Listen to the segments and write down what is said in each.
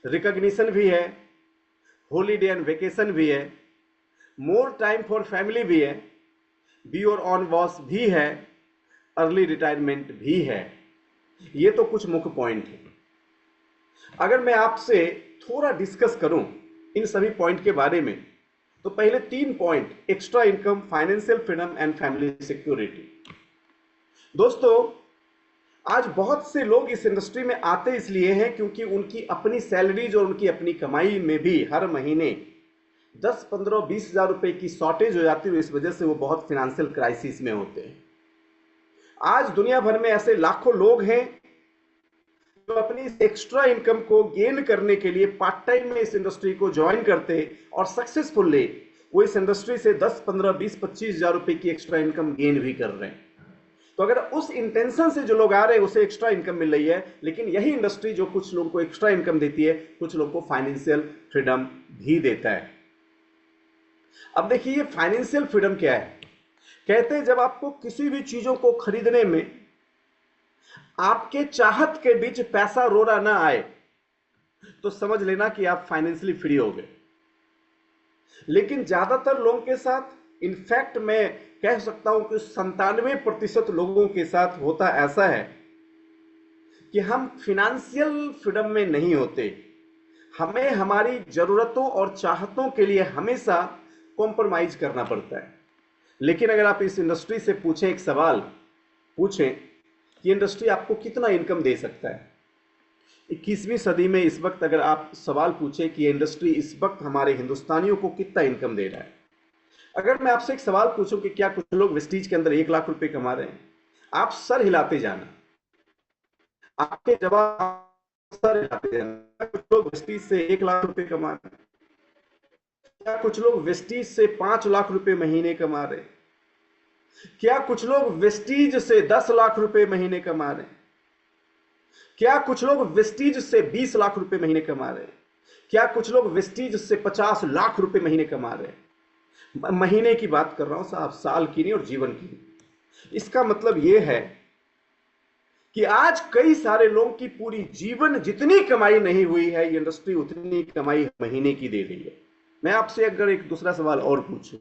Recognition भी है, holiday and vacation भी है, मोर टाइम फॉर फैमिली भी है, बी योर ऑन बॉस भी है, अर्ली रिटायरमेंट भी है। ये तो कुछ मुख्य पॉइंट है। अगर मैं आपसे थोड़ा डिस्कस करूं इन सभी पॉइंट के बारे में, तो पहले 3 point: extra income, financial freedom and family security. दोस्तों, आज बहुत से लोग इस इंडस्ट्री में आते इसलिए हैं क्योंकि उनकी अपनी सैलरीज और उनकी अपनी कमाई में भी हर महीने 10, 15, 20 हजार रुपए की शॉर्टेज हो जाती है। इस वजह से वो बहुत फाइनेंशियल क्राइसिस में होते हैं। आज दुनिया भर में ऐसे लाखों लोग हैं जो अपनी एक्स्ट्रा इनकम को गेन करने के लिए पार्ट टाइम में इस इंडस्ट्री को ज्वाइन करते हैं और सक्सेसफुली वो इस इंडस्ट्री से 10, 15, 20, 25 हजार रुपए की एक्स्ट्रा इनकम गेन भी कर रहे हैं। तो अगर उस इंटेंशन से जो लोग आ रहे हैं उसे एक्स्ट्रा इनकम मिल रही है, लेकिन यही इंडस्ट्री जो कुछ लोगों को एक्स्ट्रा इनकम देती है, कुछ लोगों को फाइनेंशियल फ्रीडम भी देता है। अब देखिए, फाइनेंशियल फ्रीडम क्या है? कहते हैं जब आपको किसी भी चीजों को खरीदने में आपके चाहत के बीच पैसा रोना ना आए तो समझ लेना कि आप फाइनेंशियली फ्री हो गए। लेकिन ज्यादातर लोगों के साथ, इनफैक्ट मैं कह सकता हूं कि 97% लोगों के साथ होता ऐसा है कि हम फाइनेंशियल फ्रीडम में नहीं होते। हमें हमारी जरूरतों और चाहतों के लिए हमेशा कॉम्प्रोमाइज करना पड़ता है। लेकिन अगर आप इस इंडस्ट्री से पूछें, एक सवाल पूछें कि इंडस्ट्री आपको कितना इनकम दे सकता है, 21वीं सदी में इस वक्त अगर आप सवाल पूछें कि इंडस्ट्री इस वक्त हमारे हिंदुस्तानियों को कितना इनकम दे रहा है, अगर मैं आपसे एक सवाल पूछूं कि क्या कुछ लोग वेस्टीज के अंदर 1 लाख रुपए कमा रहे हैं, आप सर हिलाते जाना। आपके जवाब सर हिलाते जाना। कुछ लोग वेस्टीज से 1 लाख रुपए कमा रहे हैं? क्या कुछ लोग वेस्टीज से 5 लाख रुपए महीने कमा रहे हैं? क्या कुछ लोग वेस्टीज से 10 लाख रुपए महीने कमा रहे हैं? क्या कुछ लोग वेस्टीज से 20 लाख रुपए महीने कमा रहे हैं? क्या कुछ लोग वेस्टीज से 50 लाख रुपए महीने कमा रहे हैं? महीने की बात कर रहा हूं साहब, साल की नहीं और जीवन की। इसका मतलब यह है कि आज कई सारे लोगों की पूरी जीवन जितनी कमाई नहीं हुई है, ये इंडस्ट्री उतनी कमाई महीने की दे रही है। मैं आपसे अगर एक दूसरा सवाल और पूछूं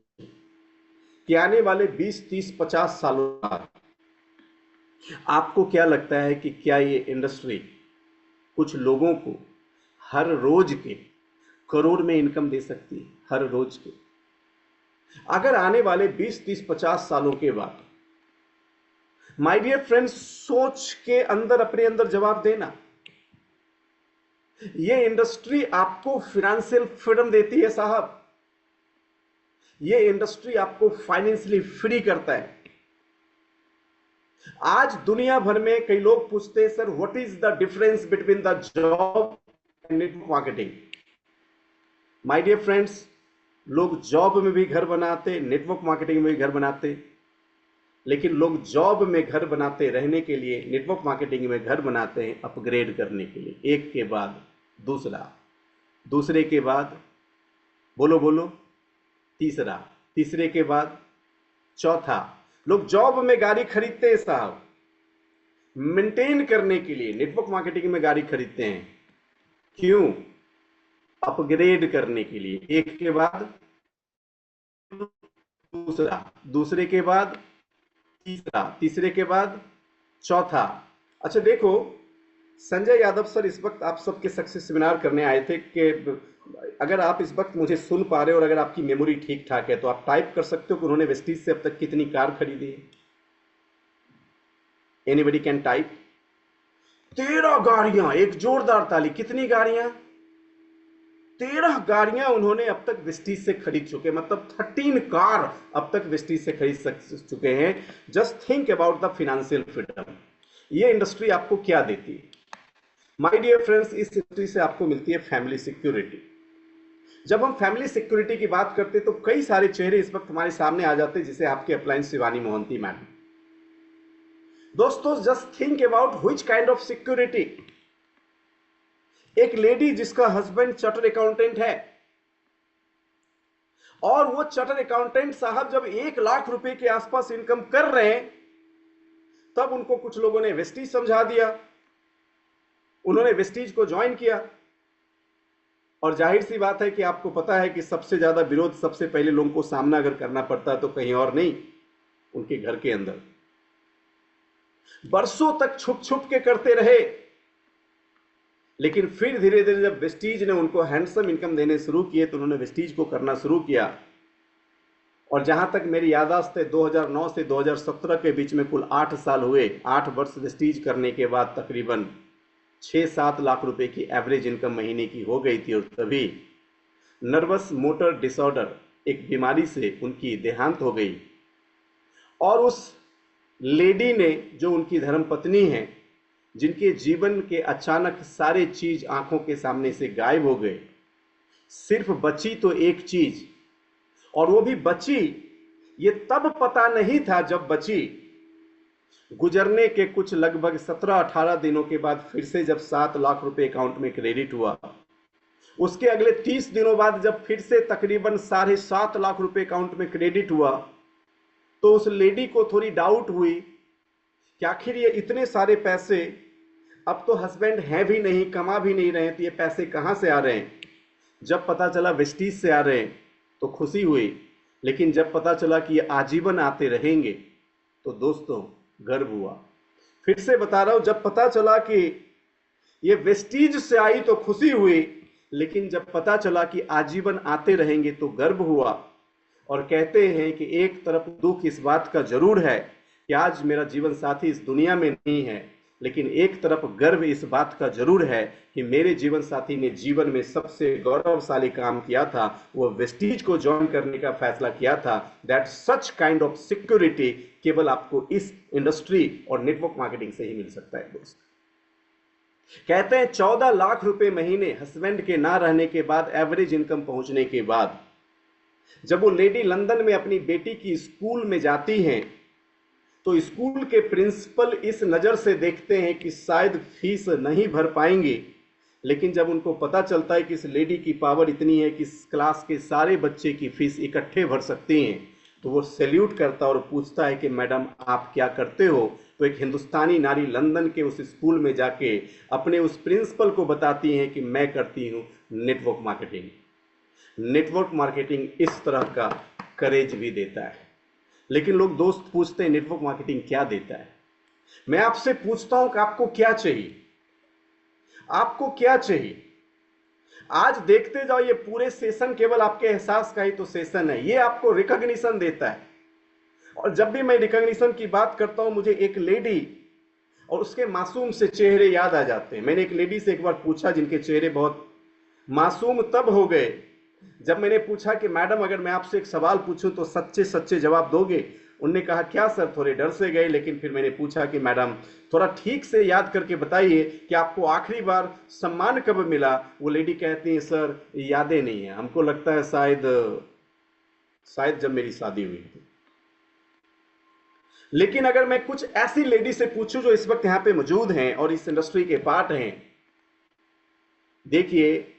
कि आने वाले 20, 30, 50 सालों बाद आपको क्या लगता है कि क्या ये इंडस्ट्री कुछ लोगों को हर रोज के करोड़ में इनकम दे सकती है? हर रोज के। अगर आने वाले 20, 30, 50 सालों के बाद, माय डियर फ्रेंड्स, सोच के अंदर अपने अंदर जवाब देना, ये इंडस्ट्री आपको फाइनेंशियल फ्रीडम देती है साहब, ये इंडस्ट्री आपको फाइनेंशियली फ्री करता है। आज दुनिया भर में कई लोग पूछते हैं, sir what is the difference between the job and network marketing? My dear friends, लोग जॉब में भी घर बनाते, नेटवर्क मार्केटिंग में भी घर बनाते, लेकिन लोग जॉब में घर बनाते रहने के लिए, नेटवर्क मार्केटिंग में घर बनाते हैं अपग्रेड करने के लिए। एक के बाद दूसरा, दूसरे के बाद बोलो बोलो तीसरा, तीसरे के बाद चौथा। लोग जॉब में गाड़ी खरीदते हैं साहब, मेंटेन करने के लिए नेटवर्क मार्केटिंग में गाड़ी खरीदते हैं। क्यों? अपग्रेड करने के लिए। एक के बाद दूसरा, दूसरे के बाद तीसरा, तीसरे के बाद चौथा। अच्छा देखो, संजय यादव सर इस वक्त आप सबके सक्सेस सेमिनार करने आए थे कि अगर आप इस वक्त मुझे सुन पा रहे हो और अगर आपकी मेमोरी ठीक ठाक है तो आप टाइप कर सकते हो कि उन्होंने वेस्टीज से अब तक कितनी कार खरीदी है। Anybody can type? 13 गाड़ियां। एक जोरदार ताली। कितनी गाड़ियां? 13 गाड़ियां उन्होंने अब तक वेस्टीज से खरीद चुके, मतलब 13 कार अब तक वेस्टीज से खरीद चुके हैं। Just think about the financial freedom. ये इंडस्ट्री आपको क्या देती है? माय डियर फ्रेंड्स, इस इंडस्ट्री से आपको मिलती है फैमिली सिक्योरिटी। जब हम फैमिली सिक्योरिटी की बात करते हैं तो कई सारे चेहरे इस वक्त हमारे सामने आ जाते हैं, जिसे आपके अप्लायंस शिवानी मोहंती मैडम। दोस्तों, just think about which kind of security. एक लेडी जिसका हस्बैंड चार्टर्ड अकाउंटेंट है और वो चार्टर्ड अकाउंटेंट साहब जब 1 लाख रुपए के आसपास इनकम कर रहे हैं, तब उनको कुछ लोगों ने वेस्टीज समझा दिया, उन्होंने वेस्टीज को ज्वाइन किया। और जाहिर सी बात है कि आपको पता है कि सबसे ज्यादा विरोध सबसे पहले लोगों को सामना अगर करना पड़ता है तो कहीं और नहीं, उनके घर के अंदर। बरसों तक छुप छुप के करते रहे, लेकिन फिर धीरे धीरे जब वेस्टीज ने उनको हैंडसम इनकम देने शुरू किए तो उन्होंने वेस्टीज को करना शुरू किया। और जहां तक मेरी याददाश्त है 2009 से 2017 के बीच में कुल 8 साल हुए। 8 वर्ष वेस्टीज करने के बाद तकरीबन 6-7 लाख रुपए की एवरेज इनकम महीने की हो गई थी। और तभी नर्वस मोटर डिसऑर्डर एक बीमारी से उनकी देहांत हो गई। और उस लेडी ने, जो उनकी धर्मपत्नी है, जिनके जीवन के अचानक सारे चीज आंखों के सामने से गायब हो गए, सिर्फ बची तो एक चीज, और वो भी बची, ये तब पता नहीं था जब बची, गुजरने के कुछ लगभग 17-18 दिनों के बाद फिर से जब 7 लाख रुपए अकाउंट में क्रेडिट हुआ। उसके अगले 30 दिनों बाद जब फिर से तकरीबन 7.5 लाख रुपए अकाउंट में क्रेडिट हुआ, तो उस लेडी को थोड़ी डाउट हुई कि आखिर ये इतने सारे पैसे, अब तो हस्बैंड हैं भी नहीं, कमा भी नहीं रहे, तो ये पैसे कहाँ से आ रहे हैं। जब पता चला वेस्टीज से आ रहे हैं तो खुशी हुई, लेकिन जब पता चला कि ये आजीवन आते रहेंगे तो दोस्तों गर्व हुआ। फिर से बता रहा हूं, जब पता चला कि ये वेस्टीज से आई तो खुशी हुई, लेकिन जब पता चला कि आजीवन आते रहेंगे तो गर्व हुआ। और कहते हैं कि एक तरफ दुख इस बात का जरूर है कि आज मेरा जीवन साथी इस दुनिया में नहीं है, लेकिन एक तरफ गर्व इस बात का जरूर है कि मेरे जीवन साथी ने जीवन में सबसे गौरवशाली काम किया था, वो वेस्टीज को ज्वाइन करने का फैसला किया था। That such kind of security केवल आपको इस इंडस्ट्री और नेटवर्क मार्केटिंग से ही मिल सकता है दोस्त। कहते हैं 14 लाख रुपए महीने हस्बैंड के ना रहने के बाद, एवरेज इनकम पहुंचने के बाद, जब वो लेडी लंदन में अपनी बेटी की स्कूल में जाती हैं तो स्कूल के प्रिंसिपल इस नज़र से देखते हैं कि शायद फीस नहीं भर पाएंगे, लेकिन जब उनको पता चलता है कि इस लेडी की पावर इतनी है कि इस क्लास के सारे बच्चे की फीस इकट्ठे भर सकती हैं, तो वो सैल्यूट करता और पूछता है कि मैडम आप क्या करते हो। तो एक हिंदुस्तानी नारी लंदन के उस स्कूल में जाके अपने उस प्रिंसिपल को बताती हैं कि मैं करती हूँ नेटवर्क मार्केटिंग। नेटवर्क मार्केटिंग इस तरह का करेज भी देता है। लेकिन लोग दोस्त पूछते हैं नेटवर्क मार्केटिंग क्या देता है। मैं आपसे पूछता हूं कि आपको क्या चाहिए, आपको क्या चाहिए। आज देखते जाओ, ये पूरे सेशन केवल आपके एहसास का ही तो सेशन है, ये आपको रिकॉग्निशन देता है। और जब भी मैं रिकॉग्निशन की बात करता हूं, मुझे एक लेडी और उसके मासूम से चेहरे याद आ जाते हैं। मैंने एक लेडी से एक बार पूछा जिनके चेहरे बहुत मासूम तब हो गए जब मैंने पूछा कि मैडम अगर मैं आपसे एक सवाल पूछूं तो सच्चे सच्चे जवाब दोगे। उनने कहा क्या सर, थोड़े डर से गए। लेकिन फिर मैंने पूछा कि मैडम थोड़ा ठीक से याद करके बताइए कि आपको आखिरी बार सम्मान कब मिला। वो लेडी कहती है सर यादें नहीं है, हमको लगता है शायद जब मेरी शादी हुई थी। लेकिन अगर मैं कुछ ऐसी लेडी से पूछूं जो इस वक्त यहां पे मौजूद हैं और इस इंडस्ट्री के पार्ट हैं, देखिए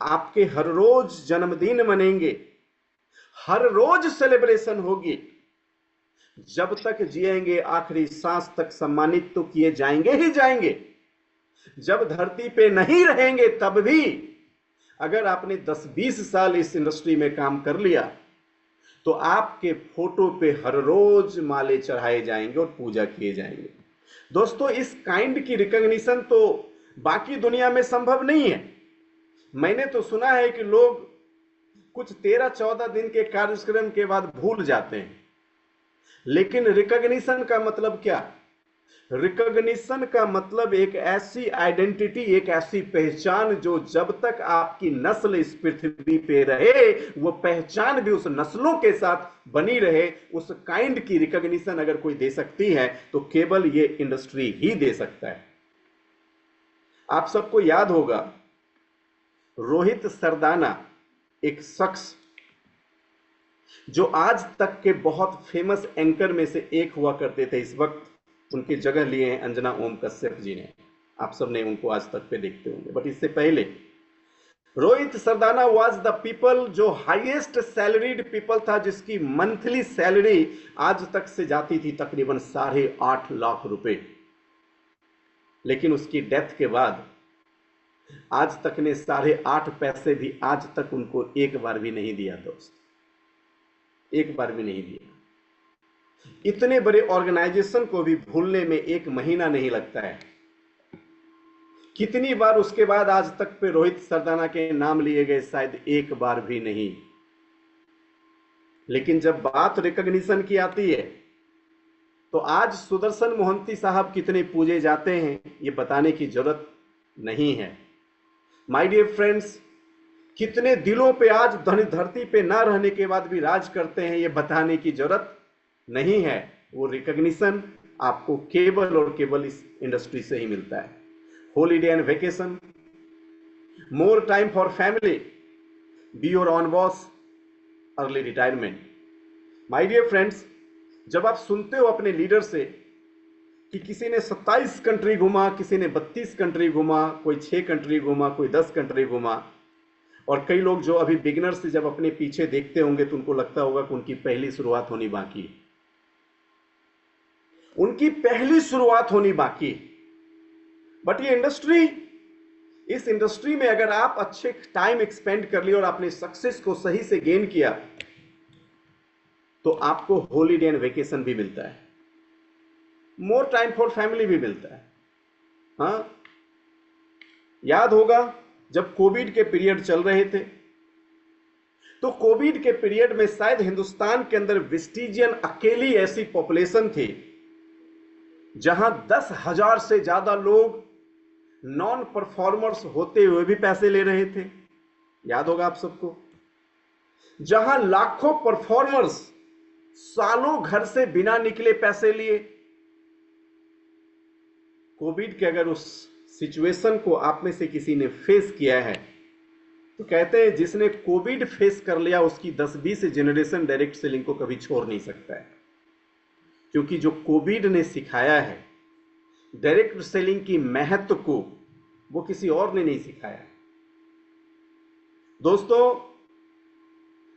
आपके हर रोज जन्मदिन मनेंगे, हर रोज सेलिब्रेशन होगी, जब तक जिएंगे आखिरी सांस तक सम्मानित तो किए जाएंगे ही जाएंगे। जब धरती पे नहीं रहेंगे तब भी अगर आपने 10-20 साल इस इंडस्ट्री में काम कर लिया तो आपके फोटो पे हर रोज माले चढ़ाए जाएंगे और पूजा किए जाएंगे। दोस्तों इस काइंड की रिकॉग्निशन तो बाकी दुनिया में संभव नहीं है। मैंने तो सुना है कि लोग कुछ 13-14 दिन के कार्यक्रम के बाद भूल जाते हैं, लेकिन रिकॉग्निशन का मतलब क्या? रिकॉग्निशन का मतलब एक ऐसी आइडेंटिटी, एक ऐसी पहचान जो जब तक आपकी नस्ल इस पृथ्वी पे रहे वो पहचान भी उस नस्लों के साथ बनी रहे। उस काइंड की रिकॉग्निशन अगर कोई दे सकती है तो केवल ये इंडस्ट्री ही दे सकता है। आप सबको याद होगा रोहित सरदाना, एक शख्स जो आज तक के बहुत फेमस एंकर में से एक हुआ करते थे। इस वक्त उनकी जगह लिए हैं अंजना ओम कश्यप जी ने। आप सब ने उनको आज तक पे देखते होंगे, बट इससे पहले Rohit Sardana was the people जो हाईएस्ट सैलरीड पीपल था, जिसकी मंथली सैलरी आज तक से जाती थी तकरीबन 8.5 लाख रुपए। लेकिन उसकी डेथ के बाद आज तक ने 8.5 पैसे भी आज तक उनको एक बार भी नहीं दिया दोस्त, एक बार भी नहीं दिया। इतने बड़े ऑर्गेनाइजेशन को भी भूलने में 1 महीना नहीं लगता है। कितनी बार उसके बाद आज तक पे रोहित सरदाना के नाम लिए गए, शायद एक बार भी नहीं। लेकिन जब बात रिकॉग्निशन की आती है तो आज सुदर्शन मोहंती साहब कितने पूजे जाते हैं ये बताने की जरूरत नहीं है। माय डियर फ्रेंड्स, कितने दिलों पे आज धरती पे ना रहने के बाद भी राज करते हैं ये बताने की जरूरत नहीं है। वो रिकॉग्निशन आपको केवल और केवल इस इंडस्ट्री से ही मिलता है। Holiday and vacation, more time for family, be your own boss, early retirement. My dear friends, जब आप सुनते हो अपने लीडर से कि किसी ने 27 कंट्री घूमा, किसी ने 32 कंट्री घूमा, कोई 6 कंट्री घूमा, कोई 10 कंट्री घूमा, और कई लोग जो अभी बिगिनर्स से जब अपने पीछे देखते होंगे तो उनको लगता होगा कि उनकी पहली शुरुआत होनी बाकी है, उनकी पहली शुरुआत होनी बाकी। बट ये इंडस्ट्री, इस इंडस्ट्री में अगर आप अच्छे टाइम एक्सपेंड कर लिए और आपने सक्सेस को सही से गेन किया तो आपको हॉलीडे एंड वेकेशन भी मिलता है, मोर टाइम फॉर फैमिली भी मिलता है। हाँ, याद होगा जब कोविड के पीरियड चल रहे थे तो कोविड के पीरियड में शायद हिंदुस्तान के अंदर वेस्टिजियन अकेली ऐसी पॉपुलेशन थी जहां 10,000 से ज्यादा लोग नॉन परफॉर्मर्स होते हुए भी पैसे ले रहे थे। याद होगा आप सबको, जहां लाखों परफॉर्मर्स सालों घर से बिना निकले पैसे लिए। कोविड के अगर उस सिचुएशन को आप में से किसी ने फेस किया है तो कहते हैं जिसने कोविड फेस कर लिया उसकी 10-20 जनरेशन डायरेक्ट सेलिंग को कभी छोड़ नहीं सकता है, क्योंकि जो कोविड ने सिखाया है डायरेक्ट सेलिंग की महत्व को, वो किसी और ने नहीं सिखाया। दोस्तों,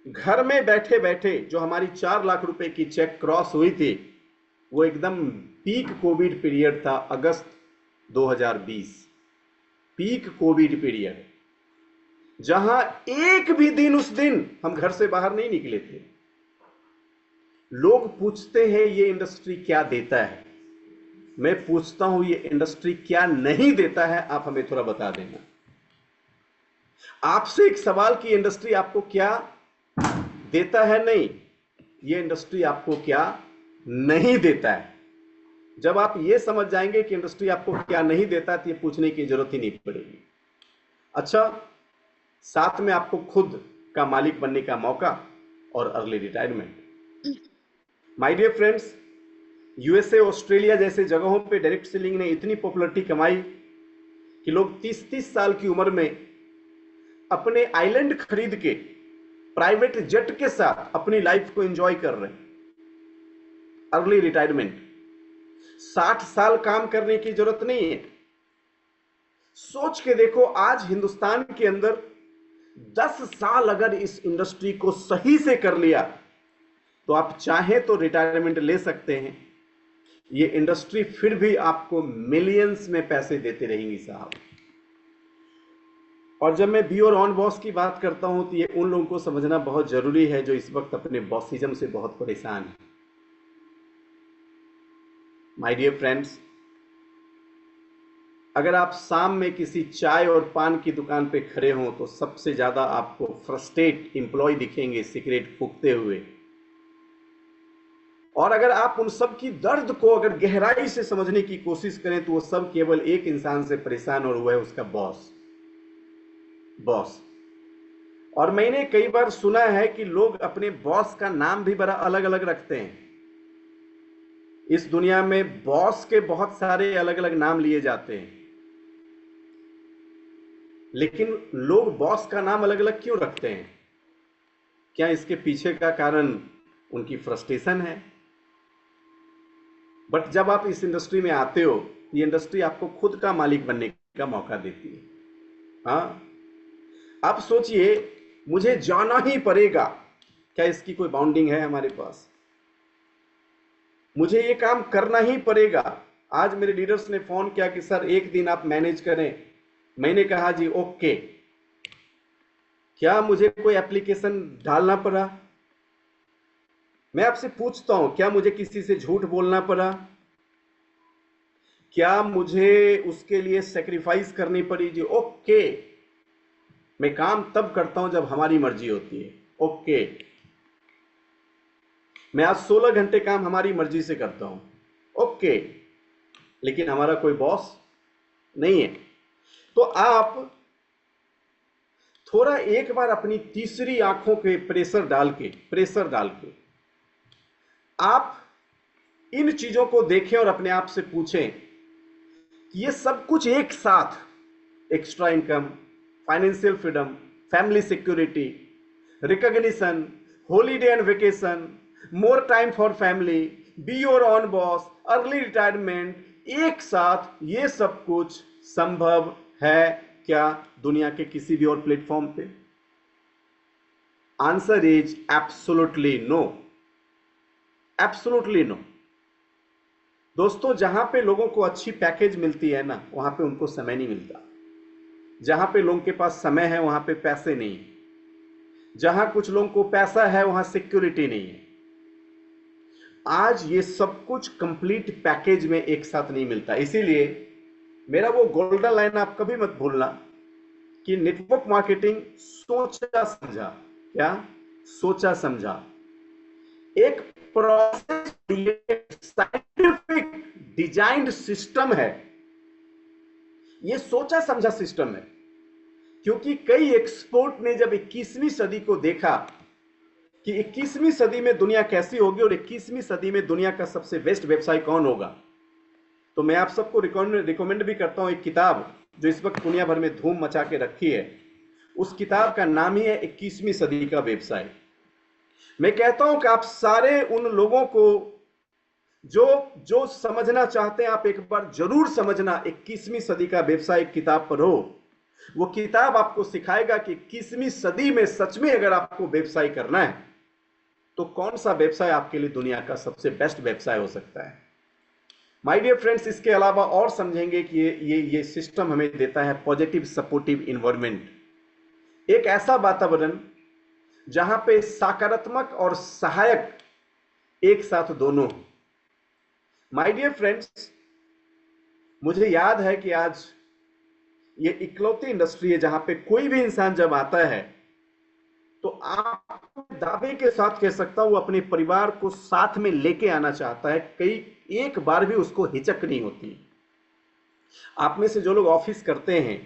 घर में बैठे बैठे जो हमारी 4 लाख रुपए की चेक क्रॉस हुई थी वो एकदम पीक कोविड पीरियड था, अगस्त 2020, पीक कोविड पीरियड, जहां एक भी दिन उस दिन हम घर से बाहर नहीं निकले थे। लोग पूछते हैं ये इंडस्ट्री क्या देता है, मैं पूछता हूं ये इंडस्ट्री क्या नहीं देता है, आप हमें थोड़ा बता देना। आपसे एक सवाल की इंडस्ट्री आपको क्या देता है? नहीं, ये इंडस्ट्री आपको क्या नहीं देता है। जब आप ये समझ जाएंगे कि इंडस्ट्री आपको क्या नहीं देता है तो ये पूछने की जरूरत ही नहीं पड़ेगी। अच्छा, साथ में आपको खुद का मालिक बनने का मौका और early retirement. My dear friends, USA, Australia जैसे जगहों पे डायरेक्ट सेलिंग ने इतनी पॉपुलैरिटी कमाई कि लोग 30-30 साल की उम्र में अपने आइलैंड खरीद के प्राइवेट जेट के साथ अपनी लाइफ को एंजॉय कर रहे हैं। अर्ली रिटायरमेंट, 60 साल काम करने की जरूरत नहीं है। सोच के देखो, आज हिंदुस्तान के अंदर 10 साल अगर इस इंडस्ट्री को सही से कर लिया तो आप चाहें तो रिटायरमेंट ले सकते हैं। ये इंडस्ट्री फिर भी आपको मिलियंस में पैसे देते रहेंगी साहब। और जब मैं बी और ऑन बॉस की बात करता हूं तो ये उन लोगों को समझना बहुत जरूरी है जो इस वक्त अपने बॉसिज्म से बहुत परेशान है। माय डियर फ्रेंड्स, अगर आप शाम में किसी चाय और पान की दुकान पे खड़े हों तो सबसे ज्यादा आपको फ्रस्ट्रेट एम्प्लॉय दिखेंगे सिगरेट फूंकते हुए। और अगर आप उन सब की दर्द को अगर गहराई से समझने की कोशिश करें तो वो सब केवल एक इंसान से परेशान, और वो है उसका बॉस। और मैंने कई बार सुना है कि लोग अपने बॉस का नाम भी बड़ा अलग अलग रखते हैं। इस दुनिया में बॉस के बहुत सारे अलग अलग नाम लिए जाते हैं, लेकिन लोग बॉस का नाम अलग अलग क्यों रखते हैं? क्या इसके पीछे का कारण उनकी फ्रस्ट्रेशन है? बट जब आप इस इंडस्ट्री में आते हो, ये इंडस्ट्री आपको खुद का मालिक बनने का मौका देती है। हाँ, आप सोचिए, मुझे जाना ही पड़ेगा, क्या इसकी कोई बाउंडिंग है हमारे पास? मुझे ये काम करना ही पड़ेगा। आज मेरे लीडर्स ने फोन किया कि सर एक दिन आप मैनेज करें, मैंने कहा जी ओके। क्या मुझे कोई एप्लीकेशन डालना पड़ा? मैं आपसे पूछता हूं, क्या मुझे किसी से झूठ बोलना पड़ा? क्या मुझे उसके लिए सेक्रीफाइस करनी पड़ी? जी ओके। मैं काम तब करता हूं जब हमारी मर्जी होती है। ओके। मैं आज 16 घंटे काम हमारी मर्जी से करता हूं। ओके। लेकिन हमारा कोई बॉस नहीं है। तो आप थोड़ा एक बार अपनी तीसरी आंखों पे प्रेशर डाल के आप इन चीजों को देखें और अपने आप से पूछें कि ये सब कुछ एक साथ, extra income, financial freedom, family security, recognition, holiday and vacation, more time for family, be your own boss, early retirement, एक साथ ये सब कुछ संभव है क्या दुनिया के किसी भी और प्लेटफॉर्म पे? Answer is absolutely no. Absolutely no. दोस्तों, जहां पे लोगों को अच्छी पैकेज मिलती है ना, वहां पे उनको समय नहीं मिलता। जहां पे लोगों के पास समय है वहां पे पैसे नहीं है। जहां कुछ लोगों को पैसा है वहां सिक्योरिटी नहीं है। आज ये सब कुछ कंप्लीट पैकेज में एक साथ नहीं मिलता। इसीलिए मेरा वो गोल्डन लाइन आप कभी मत भूलना कि नेटवर्क मार्केटिंग सोचा समझा, क्या सोचा समझा, एक प्रोसेस, साइंटिफिक डिजाइंड सिस्टम है। ये सोचा समझा सिस्टम है। क्योंकि कई एक्सपर्ट ने जब 21वीं सदी को देखा कि 21वीं सदी में दुनिया कैसी होगी और 21वीं सदी में दुनिया का सबसे बेस्ट व्यवसाय कौन होगा, तो मैं आप सबको रिकमेंड भी करता हूं एक किताब जो इस वक्त दुनिया भर में धूम मचा के रखी है। उस किताब का नाम ही है 21वीं सदी का व्यवसाय। मैं कहता हूं कि आप सारे उन लोगों को जो जो समझना चाहते हैं, आप एक बार जरूर समझना 21वीं सदी का व्यवसाय किताब पढ़ो। वो किताब आपको सिखाएगा कि 21वीं सदी में सच में अगर आपको व्यवसाय करना है तो कौन सा व्यवसाय आपके लिए दुनिया का सबसे बेस्ट व्यवसाय हो सकता है। माय डियर फ्रेंड्स, इसके अलावा और समझेंगे कि ये सिस्टम हमें देता है पॉजिटिव सपोर्टिव इन्वायरमेंट, एक ऐसा वातावरण जहां पे सकारात्मक और सहायक एक साथ दोनों। माय डियर फ्रेंड्स, मुझे याद है कि आज ये इकलौती इंडस्ट्री है जहां पे कोई भी इंसान जब आता है तो आप दावे के साथ कह सकता हूं वो अपने परिवार को साथ में लेके आना चाहता है। कई एक बार भी उसको हिचक नहीं होती। आप में से जो लोग ऑफिस करते हैं,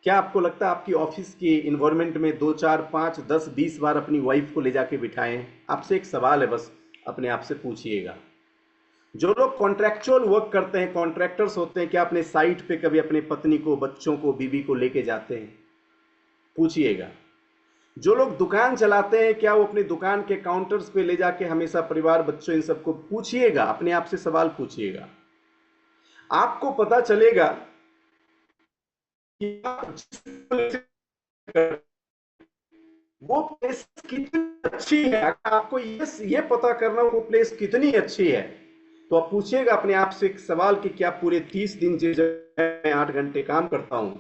क्या आपको लगता है आपकी ऑफिस की इन्वायरमेंट में 2 4 5 10 20 बार अपनी वाइफ को ले जाके बिठाएं? आपसे एक सवाल है, बस अपने आप से पूछिएगा। जो लोग कॉन्ट्रैक्चुअल वर्क करते हैं, कॉन्ट्रैक्टर्स होते हैं, क्या अपने साइट पे कभी अपने पत्नी को, बच्चों को, बीवी को लेके जाते हैं? पूछिएगा। जो लोग दुकान चलाते हैं, क्या वो अपनी दुकान के काउंटर्स पे ले जाके हमेशा परिवार, बच्चों, इन सबको पूछिएगा, अपने आप से सवाल पूछिएगा। आपको पता चलेगा कि वो प्लेस कितनी अच्छी है। अगर आपको ये पता करना वो प्लेस कितनी अच्छी है तो आप पूछिएगा अपने आप से एक सवाल कि क्या पूरे 30 दिन जिस जगह मैं 8 घंटे काम करता हूं,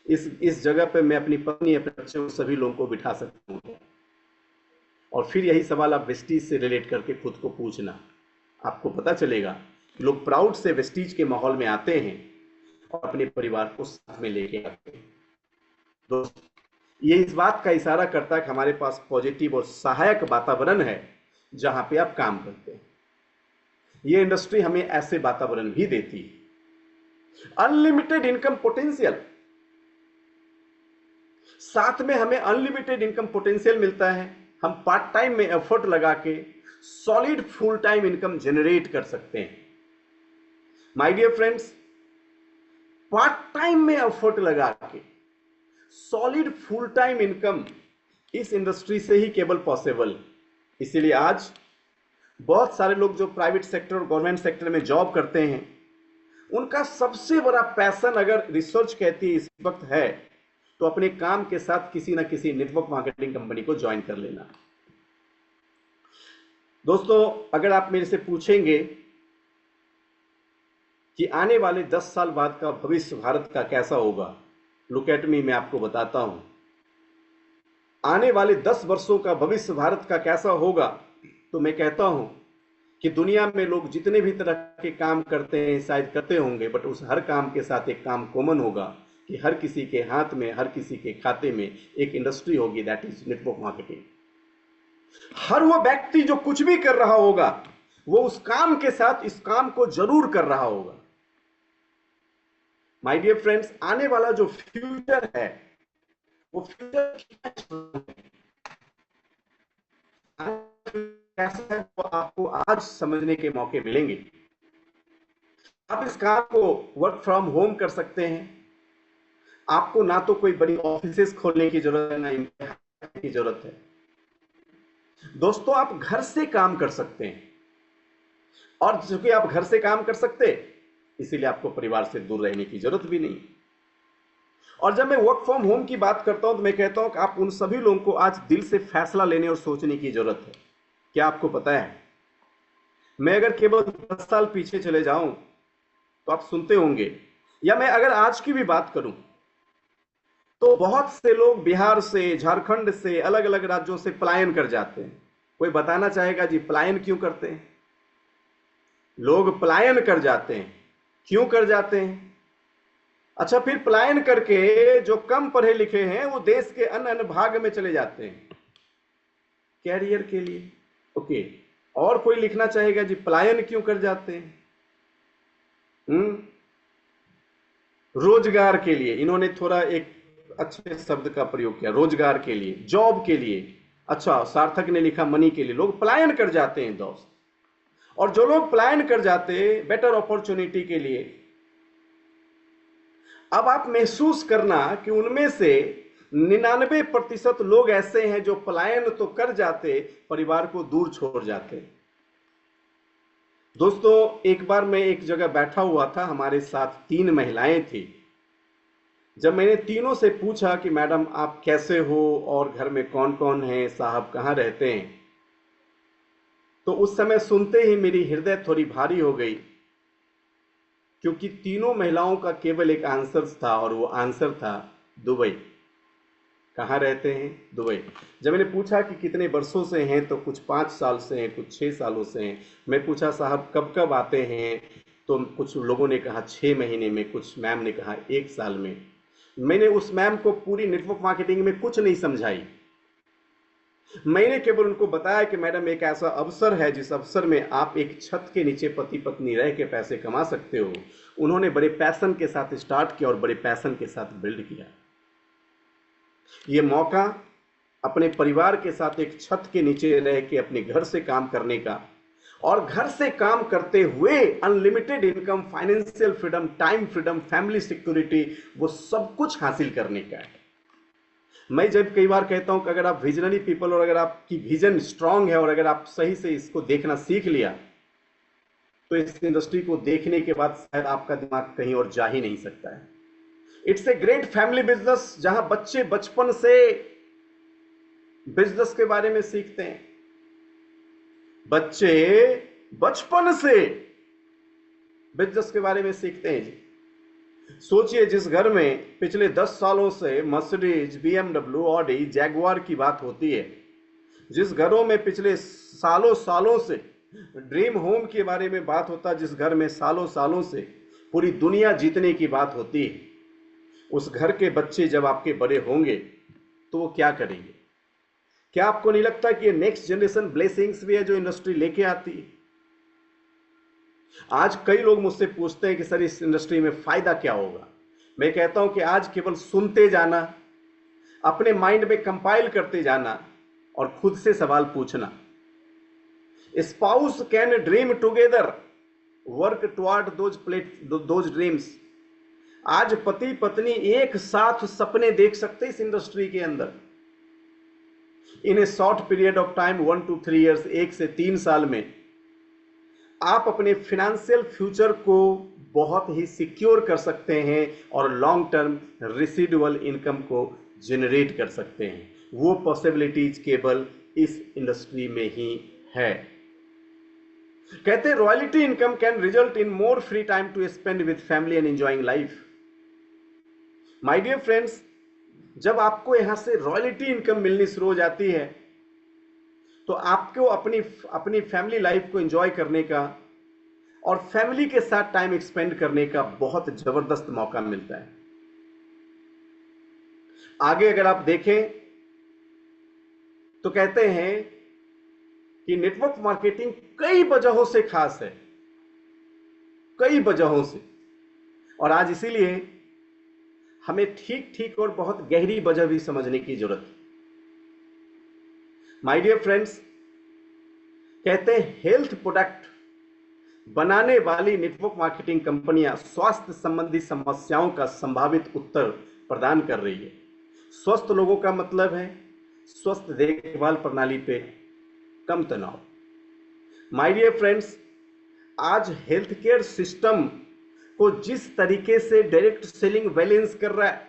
इस जगह पे मैं अपनी पत्नी, अपने बच्चों, सभी लोगों को बिठा सकता हूं? और फिर यही सवाल आप वेस्टीज से रिलेट करके खुद को पूछना। आपको पता चलेगा कि लोग प्राउड से वेस्टीज के माहौल में आते हैं और अपने परिवार को साथ में लेके आते हैं। दोस्तों, ये इस बात का इशारा करता है कि हमारे पास पॉजिटिव और सहायक वातावरण है जहां पे आप काम करते हैं। ये इंडस्ट्री हमें ऐसे वातावरण भी देती है। अनलिमिटेड इनकम पोटेंशियल, साथ में हमें अनलिमिटेड इनकम पोटेंशियल मिलता है। हम पार्ट टाइम में एफर्ट लगा के solid full time income generate कर सकते हैं। My dear friends, part time में एफर्ट लगा के सॉलिड फुल टाइम इनकम इस इंडस्ट्री से ही केवल पॉसिबल। इसीलिए आज बहुत सारे लोग जो प्राइवेट सेक्टर और गवर्नमेंट सेक्टर में जॉब करते हैं, उनका सबसे बड़ा पैशन, अगर रिसर्च कहती है इस वक्त है, तो अपने काम के साथ किसी ना किसी नेटवर्क मार्केटिंग कंपनी को ज्वाइन कर लेना। दोस्तों, अगर आप मेरे से पूछेंगे कि आने वाले 10 साल बाद का भविष्य भारत का कैसा होगा, लुक एट मी, मैं आपको बताता हूं आने वाले 10 वर्षों का भविष्य भारत का कैसा होगा। तो मैं कहता हूं कि दुनिया में लोग जितने भी तरह के काम करते हैं शायद करते होंगे, बट उस हर काम के साथ एक काम कॉमन होगा कि हर किसी के हाथ में, हर किसी के खाते में एक इंडस्ट्री होगी, दैट इज नेटवर्क मार्केटिंग। हर वो व्यक्ति जो कुछ भी कर रहा होगा वो उस काम के साथ इस काम को जरूर कर रहा होगा। माय डियर फ्रेंड्स, आने वाला जो फ्यूचर है वो फ्यूचर कैसा है वो आपको आज समझने के मौके मिलेंगे। आप इस काम को वर्क फ्रॉम होम कर सकते हैं। आपको ना तो कोई बड़ी ऑफिसेस खोलने की जरूरत है, ना इंटरनेट की जरूरत है। दोस्तों, आप घर से काम कर सकते हैं, और चूंकि आप घर से काम कर सकते इसीलिए आपको परिवार से दूर रहने की जरूरत भी नहीं। और जब मैं वर्क फ्रॉम होम की बात करता हूं तो मैं कहता हूं कि आप उन सभी लोगों को आज दिल से फैसला लेने और सोचने की जरूरत है। क्या आपको पता है, मैं अगर केवल 10 साल पीछे चले जाऊं तो आप सुनते होंगे, या मैं अगर आज की भी बात करूं तो बहुत से लोग बिहार से, झारखंड से, अलग अलग राज्यों से पलायन कर जाते हैं। कोई बताना चाहेगा जी पलायन क्यों करते हैं? लोग पलायन कर जाते हैं, क्यों कर जाते हैं? अच्छा, फिर पलायन करके जो कम पढ़े लिखे हैं वो देश के अन्य अन्य भाग में चले जाते हैं कैरियर के लिए। ओके, और कोई लिखना चाहेगा जी पलायन क्यों कर जाते हैं? रोजगार के लिए। इन्होंने थोड़ा एक अच्छे शब्द का प्रयोग किया, रोजगार के लिए, जॉब के लिए। अच्छा, सार्थक ने लिखा मनी के लिए। लोग पलायन कर जाते हैं दोस्त, और जो लोग पलायन कर जाते हैं बेटर अपॉर्चुनिटी के लिए, अब आप महसूस करना कि उनमें से 99% लोग ऐसे हैं जो पलायन तो कर जाते, परिवार को दूर छोड़ जाते। दोस्तों, एक बार मैं एक जगह बैठा हुआ था, हमारे साथ 3 महिलाएं थी। जब मैंने तीनों से पूछा कि मैडम आप कैसे हो और घर में कौन कौन है, साहब कहाँ रहते हैं, तो उस समय सुनते ही मेरी हृदय थोड़ी भारी हो गई, क्योंकि तीनों महिलाओं का केवल एक आंसर था, और वो आंसर था दुबई। कहाँ रहते हैं? दुबई। जब मैंने पूछा कि कितने वर्षों से हैं, तो कुछ 5 साल से हैं, कुछ 6 सालों से हैं। मैं पूछा साहब कब कब आते हैं, तो कुछ लोगों ने कहा 6 महीने में, कुछ मैम ने कहा 1 साल में। मैंने उस मैम को पूरी नेटवर्क मार्केटिंग में कुछ नहीं समझाई, मैंने केवल उनको बताया कि मैडम एक ऐसा अवसर है जिस अवसर में आप एक छत के नीचे पति पत्नी रह के पैसे कमा सकते हो। उन्होंने बड़े पैशन के साथ स्टार्ट किया और बड़े पैशन के साथ बिल्ड किया। ये मौका अपने परिवार के साथ एक छत के नीचे रह के अपने घर से काम करने का, और घर से काम करते हुए unlimited income, financial freedom, time freedom, family security, वो सब कुछ हासिल करने का है। मैं जब कई बार कहता हूं कि अगर आप विजनरी पीपल, और अगर आपकी विजन स्ट्रांग है, और अगर आप सही से इसको देखना सीख लिया, तो इस इंडस्ट्री को देखने के बाद शायद आपका दिमाग कहीं और जा ही नहीं सकता है। It's a great family business, जहां बच्चे बचपन से बिजनेस के बारे में सीखते हैं। बच्चे बचपन से बिजनेस के बारे में सीखते हैं जी। सोचिए, जिस घर में पिछले 10 सालों से मर्सिडीज, बीएमडब्ल्यू, ऑडी, जैगुआर की बात होती है, जिस घरों में पिछले सालों सालों से ड्रीम होम के बारे में बात होता है, जिस घर में सालों सालों से पूरी दुनिया जीतने की बात होती है, उस घर के बच्चे जब आपके बड़े होंगे तो वो क्या करेंगे? क्या आपको नहीं लगता कि ये नेक्स्ट जनरेशन ब्लेसिंग्स भी है जो इंडस्ट्री लेके आती है? आज कई लोग मुझसे पूछते हैं कि सर इस इंडस्ट्री में फायदा क्या होगा। मैं कहता हूं कि आज केवल सुनते जाना, अपने माइंड में कंपाइल करते जाना, और खुद से सवाल पूछना। Spouse can dream together, work toward those dreams. आज पति पत्नी एक साथ सपने देख सकते इस इंडस्ट्री के अंदर। In a short period of time, 1 to 3 years, 1 से 3 साल में आप अपने फिनेंशियल फ्यूचर को बहुत ही सिक्योर कर सकते हैं, और लॉन्ग टर्म रेसिडुअल इनकम को जनरेट कर सकते हैं। वो पॉसिबिलिटीज केवल इस इंडस्ट्री में ही है। कहते हैं royalty income can result in more free time to spend with family and enjoying life. My dear friends, जब आपको यहां से रॉयल्टी इनकम मिलनी शुरू हो जाती है तो आपको अपनी अपनी फैमिली लाइफ को एंजॉय करने का और फैमिली के साथ टाइम स्पेंड करने का बहुत जबरदस्त मौका मिलता है। आगे अगर आप देखें तो कहते हैं कि नेटवर्क मार्केटिंग कई वजहों से खास है, कई वजहों से, और आज इसीलिए हमें ठीक ठीक और बहुत गहरी वजह भी समझने की जरूरत है। माय डियर फ्रेंड्स, कहते हैं हेल्थ प्रोडक्ट बनाने वाली नेटवर्क मार्केटिंग कंपनियां स्वास्थ्य संबंधी समस्याओं का संभावित उत्तर प्रदान कर रही है। स्वस्थ लोगों का मतलब है स्वस्थ देखभाल प्रणाली पे कम तनाव। माय डियर फ्रेंड्स, आज हेल्थ केयर सिस्टम को जिस तरीके से डायरेक्ट सेलिंग बैलेंस कर रहा है,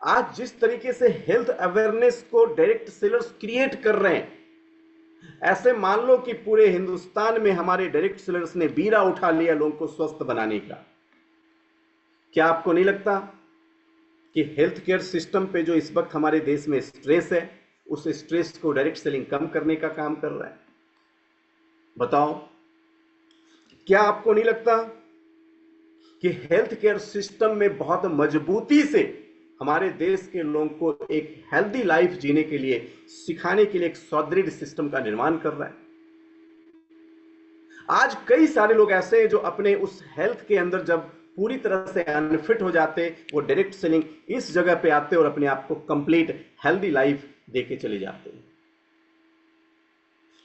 आज जिस तरीके से हेल्थ अवेयरनेस को डायरेक्ट सेलर्स क्रिएट कर रहे हैं, ऐसे मान लो कि पूरे हिंदुस्तान में हमारे डायरेक्ट सेलर्स ने बीड़ा उठा लिया लोगों को स्वस्थ बनाने का। क्या आपको नहीं लगता कि हेल्थ केयर सिस्टम पे जो इस वक्त हमारे देश में स्ट्रेस है, उस स्ट्रेस को डायरेक्ट सेलिंग कम करने का काम कर रहा है? बताओ, क्या आपको नहीं लगता कि हेल्थ केयर सिस्टम में बहुत मजबूती से हमारे देश के लोगों को एक हेल्दी लाइफ जीने के लिए सिखाने के लिए एक सुदृढ़ सिस्टम का निर्माण कर रहा है? आज कई सारे लोग ऐसे हैं जो अपने उस हेल्थ के अंदर जब पूरी तरह से अनफिट हो जाते, वो डायरेक्ट सेलिंग इस जगह पे आते और अपने आप को कंप्लीट हेल्दी लाइफ देके चले जाते हैं।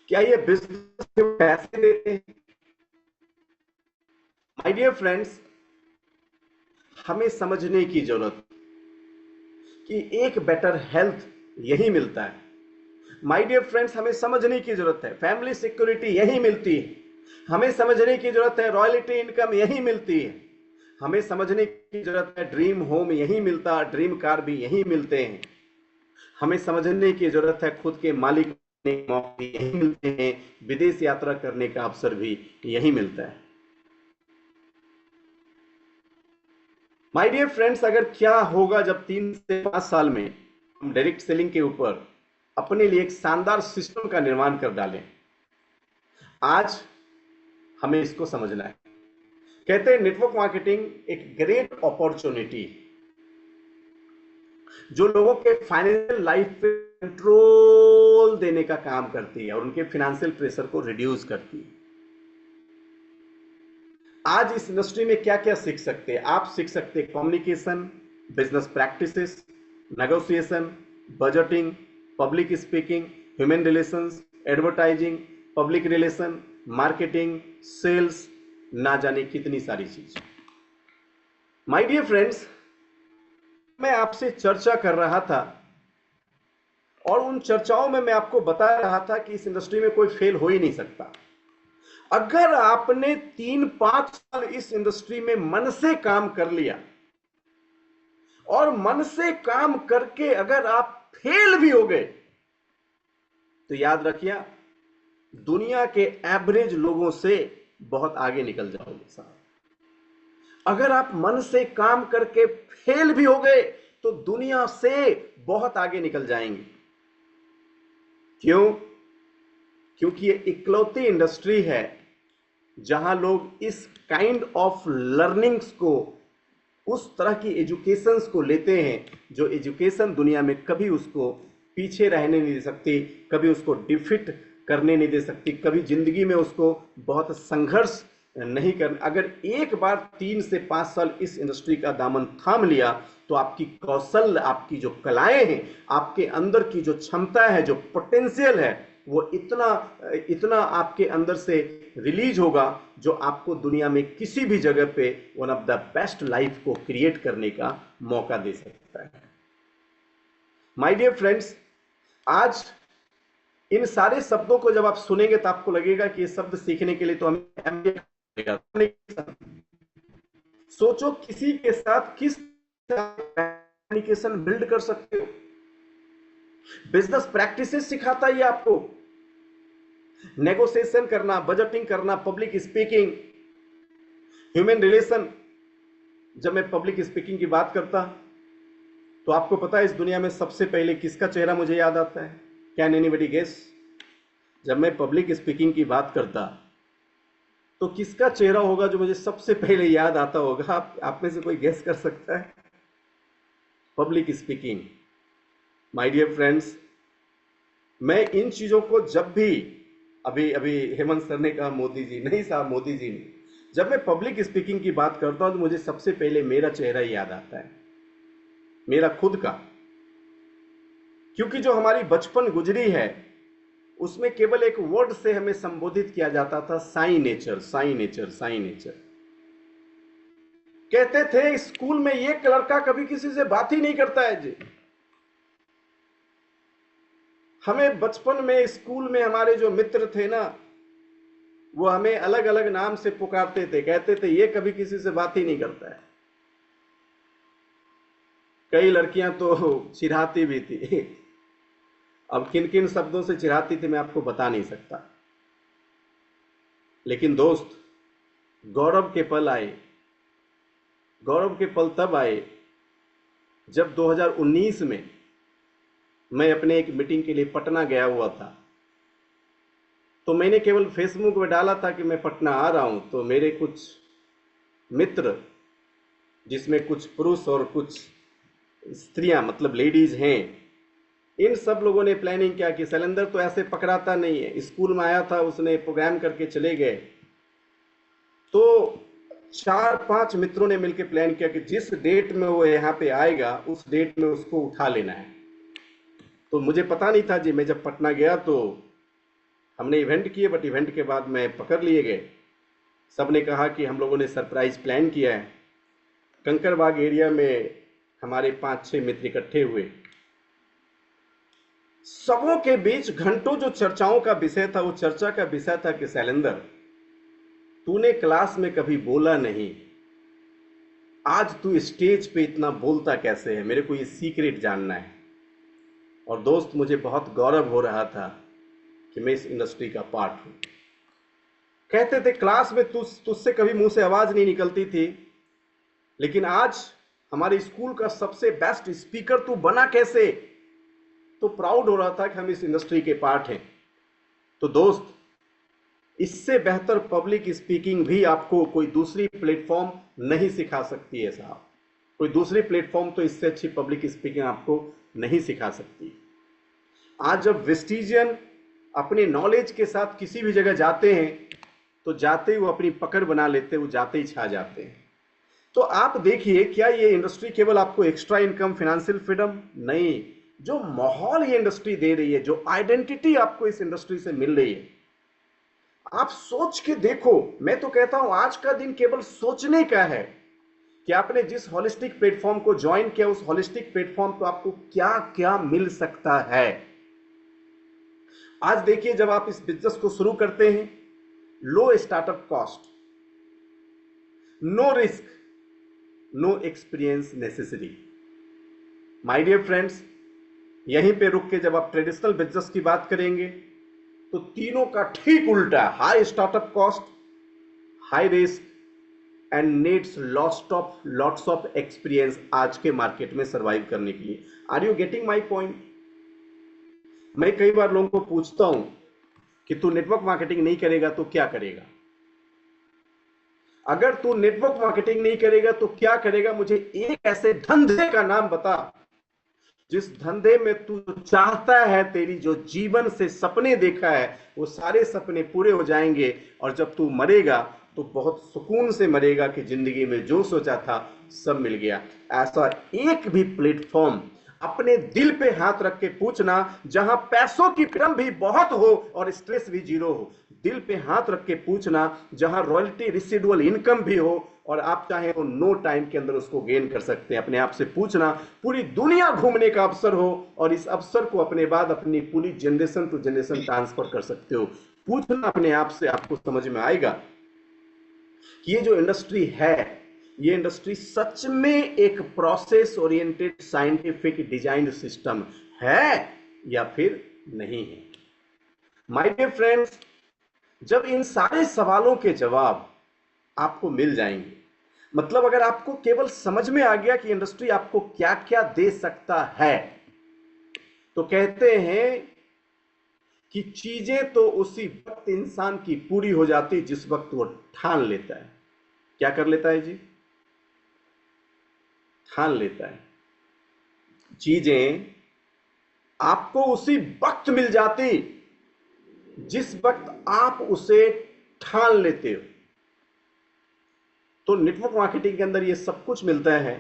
क्या ये बिजनेस के पैसे देते हैं? माय डियर फ्रेंड्स, हमें समझने की जरूरत कि एक बेटर हेल्थ यही मिलता है। माय डियर फ्रेंड्स, हमें समझने की जरूरत है फैमिली सिक्योरिटी यही मिलती है। हमें समझने की जरूरत है रॉयल्टी इनकम यही मिलती है। हमें समझने की जरूरत है ड्रीम होम यही मिलता है, ड्रीम कार भी यही मिलते हैं। हमें समझने की जरूरत है खुद के मालिक बनने के मौके यही मिलते हैं, विदेश यात्रा करने का अवसर भी यही मिलता है। माय डियर फ्रेंड्स, अगर क्या होगा जब 3 से 5 साल में हम डायरेक्ट सेलिंग के ऊपर अपने लिए एक शानदार सिस्टम का निर्माण कर डालें। आज हमें इसको समझना है। कहते हैं नेटवर्क मार्केटिंग एक ग्रेट अपॉर्चुनिटी जो लोगों के फाइनेंशियल लाइफ पे कंट्रोल देने का काम करती है और उनके फाइनेंशियल प्रेशर को रिड्यूस करती है। आज इस इंडस्ट्री में क्या क्या सीख सकते हैं? आप सीख सकते हैं communication, business practices, negotiation, budgeting, public speaking, human relations, advertising, public relation, marketing, sales, ना जाने कितनी सारी चीज। माय डियर फ्रेंड्स, मैं आपसे चर्चा कर रहा था और उन चर्चाओं में मैं आपको बता रहा था कि इस इंडस्ट्री में कोई फेल हो ही नहीं सकता। अगर आपने 3-5 साल इस इंडस्ट्री में मन से काम कर लिया और मन से काम करके अगर आप फेल भी हो गए तो याद रखिए दुनिया के एवरेज लोगों से बहुत आगे निकल जाओगे साहब। अगर आप मन से काम करके फेल भी हो गए तो दुनिया से बहुत आगे निकल जाएंगे। क्यों? क्योंकि ये इकलौती इंडस्ट्री है जहां लोग इस काइंड ऑफ लर्निंग्स को, उस तरह की एजुकेशंस को लेते हैं जो एजुकेशन दुनिया में कभी उसको पीछे रहने नहीं दे सकती, कभी उसको डिफीट करने नहीं दे सकती, कभी जिंदगी में उसको बहुत संघर्ष नहीं कर। अगर एक बार 3 से 5 साल इस इंडस्ट्री का दामन थाम लिया तो आपकी कौशल, आपकी जो कलाएं हैं, आपके अंदर की जो क्षमता है, जो पोटेंशियल है, वो इतना इतना आपके अंदर से रिलीज होगा जो आपको दुनिया में किसी भी जगह पे one of the best life को क्रिएट करने का मौका दे सकता है। माय डियर फ्रेंड्स, आज इन सारे शब्दों को जब आप सुनेंगे तो आपको लगेगा कि ये शब्द सीखने के लिए तो हमें सोचो किसी के साथ किस कम्युनिकेशन बिल्ड कर सकते हो। बिजनेस प्रैक्टिसेस सिखाता है आपको, नेगोशिएशन करना, बजटिंग करना, पब्लिक स्पीकिंग, ह्यूमन रिलेशन, जब मैं पब्लिक स्पीकिंग की बात करता तो आपको पता है इस दुनिया में सबसे पहले किसका चेहरा मुझे याद आता है? Can anybody guess? जब मैं पब्लिक स्पीकिंग की बात करता तो किसका चेहरा होगा जो मुझे सबसे पहले याद आता होगा? आप में से कोई गेस कर सकता है? Public speaking. My dear friends, मैं इन चीजों को जब भी, अभी अभी हेमंत सर ने कहा मोदी जी, नहीं साहब मोदी जी नहीं, जब मैं पब्लिक स्पीकिंग की बात करता हूं तो मुझे सबसे पहले मेरा चेहरा याद आता है, मेरा खुद का। क्योंकि जो हमारी बचपन गुजरी है उसमें केवल एक वर्ड से हमें संबोधित किया जाता था, Sai nature, Sai nature, Sai nature. कहते थे स्कूल में ये लड़का कभी किसी से बात ही नहीं करता है जी। हमें बचपन में स्कूल में हमारे जो मित्र थे ना, वो हमें अलग अलग नाम से पुकारते थे, कहते थे ये कभी किसी से बात ही नहीं करता है। कई लड़कियां तो चिढ़ाती भी थी। अब किन किन शब्दों से चिढ़ाती थी मैं आपको बता नहीं सकता। लेकिन दोस्त, गौरव के पल आए। गौरव के पल तब आए जब 2019 में मैं अपने एक मीटिंग के लिए पटना गया हुआ था। तो मैंने केवल फेसबुक में डाला था कि मैं पटना आ रहा हूं, तो मेरे कुछ मित्र, जिसमें कुछ पुरुष और कुछ स्त्रियां, मतलब लेडीज हैं, इन सब लोगों ने प्लानिंग किया कि शैलेंद्र तो ऐसे पकड़ाता नहीं है, स्कूल में आया था, उसने प्रोग्राम करके चले गए। तो 4-5 मित्रों ने मिलकर प्लान किया कि जिस डेट में वो यहाँ पे आएगा उस डेट में उसको उठा लेना है। तो मुझे पता नहीं था जी। मैं जब पटना गया तो हमने इवेंट किए, बट इवेंट के बाद मैं पकड़ लिए गए। सब ने कहा कि हम लोगों ने सरप्राइज प्लान किया है। कंकड़बाग एरिया में हमारे 5-6 मित्र इकट्ठे हुए। सबों के बीच घंटों जो चर्चाओं का विषय था, वो चर्चा का विषय था कि शैलेंद्र, तूने क्लास में कभी बोला नहीं, आज तू स्टेज पे इतना बोलता कैसे है? मेरे को ये सीक्रेट जानना है। और दोस्त, मुझे बहुत गौरव हो रहा था कि मैं इस इंडस्ट्री का पार्ट हूं। कहते थे क्लास में तुझसे कभी मुंह से आवाज नहीं निकलती थी, लेकिन आज हमारे स्कूल का सबसे बेस्ट स्पीकर तू बना कैसे? तो प्राउड हो रहा था कि हम इस इंडस्ट्री के पार्ट हैं। तो दोस्त, इससे बेहतर पब्लिक स्पीकिंग भी आपको कोई दूसरी प्लेटफॉर्म नहीं सिखा सकती है साहब। कोई दूसरी प्लेटफॉर्म तो इससे अच्छी पब्लिक स्पीकिंग आपको नहीं सिखा सकती। आज जब वेस्टिजियन अपने नॉलेज के साथ किसी भी जगह जाते हैं तो जाते ही वो अपनी पकड़ बना लेते हैं, वो जाते ही छा जाते हैं। तो आप देखिए, क्या ये इंडस्ट्री केवल आपको एक्स्ट्रा इनकम, फाइनेंशियल फ्रीडम नहीं, जो माहौल ये इंडस्ट्री दे रही है, जो आइडेंटिटी आपको इस इंडस्ट्री से मिल रही है, आप सोच के देखो। मैं तो कहता हूं आज का दिन केवल सोचने का है कि आपने जिस होलिस्टिक प्लेटफॉर्म को ज्वाइन किया, उस होलिस्टिक प्लेटफॉर्म पर आपको क्या क्या मिल सकता है। आज देखिए, जब आप इस बिजनेस को शुरू करते हैं, low startup cost, no risk, no experience necessary. My dear friends, यहीं पे रुक के जब आप ट्रेडिशनल बिजनेस की बात करेंगे तो तीनों का ठीक उल्टा, high startup cost, high risk and needs lots of experience आज के मार्केट में सर्वाइव करने के लिए। Are you getting my point? मैं कई बार लोगों को पूछता हूं कि तू नेटवर्क मार्केटिंग नहीं करेगा तो क्या करेगा? अगर तू नेटवर्क मार्केटिंग नहीं करेगा तो क्या करेगा? मुझे एक ऐसे धंधे का नाम बता जिस धंधे में तू चाहता है, तेरी जो जीवन से सपने देखा है, वो सारे सपने पूरे हो जाएंगे और जब तू मरेगा तो बहुत सुकून से मरेगा कि जिंदगी में जो सोचा था सब मिल गया। ऐसा एक भी प्लेटफॉर्म अपने दिल पे हाथ रख के पूछना, जहां पैसों की फ्रीडम भी बहुत हो और स्ट्रेस भी जीरो हो। दिल पे हाथ रख के पूछना, जहां रॉयल्टी रिसिडुअल इनकम भी हो और आप चाहें तो नो टाइम के अंदर उसको गेन कर सकते हैं। अपने आप से पूछना, पूरी दुनिया घूमने का अवसर हो और इस अवसर को अपने बाद अपनी पूरी जनरेशन टू जनरेशन ट्रांसफर कर सकते हो। पूछना अपने आप से, आपको समझ में आएगा कि ये जो इंडस्ट्री है, ये इंडस्ट्री सच में एक process oriented scientific design system है या फिर नहीं है। माय डियर फ्रेंड्स, जब इन सारे सवालों के जवाब आपको मिल जाएंगे, मतलब अगर आपको केवल समझ में आ गया कि इंडस्ट्री आपको क्या क्या दे सकता है, तो कहते हैं कि चीजें तो उसी वक्त इंसान की पूरी हो जाती जिस वक्त वो ठान लेता है। क्या कर लेता है जी? ठान लेता है। चीजें आपको उसी वक्त मिल जाती जिस वक्त आप उसे ठान लेते हो। तो नेटवर्क मार्केटिंग के अंदर ये सब कुछ मिलता है।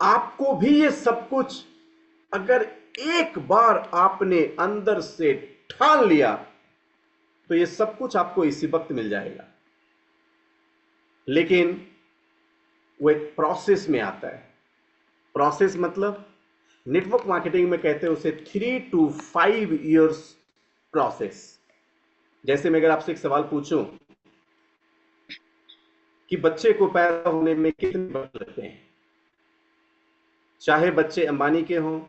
आपको भी ये सब कुछ अगर एक बार आपने अंदर से ठान लिया तो ये सब कुछ आपको इसी वक्त मिल जाएगा। लेकिन वो एक प्रोसेस में आता है। प्रोसेस मतलब नेटवर्क मार्केटिंग में कहते हैं उसे 3 to 5 इयर्स प्रोसेस। जैसे मैं अगर आपसे एक सवाल पूछूं कि बच्चे को पैदा होने में कितने वक्त लगते हैं, चाहे बच्चे अंबानी के हों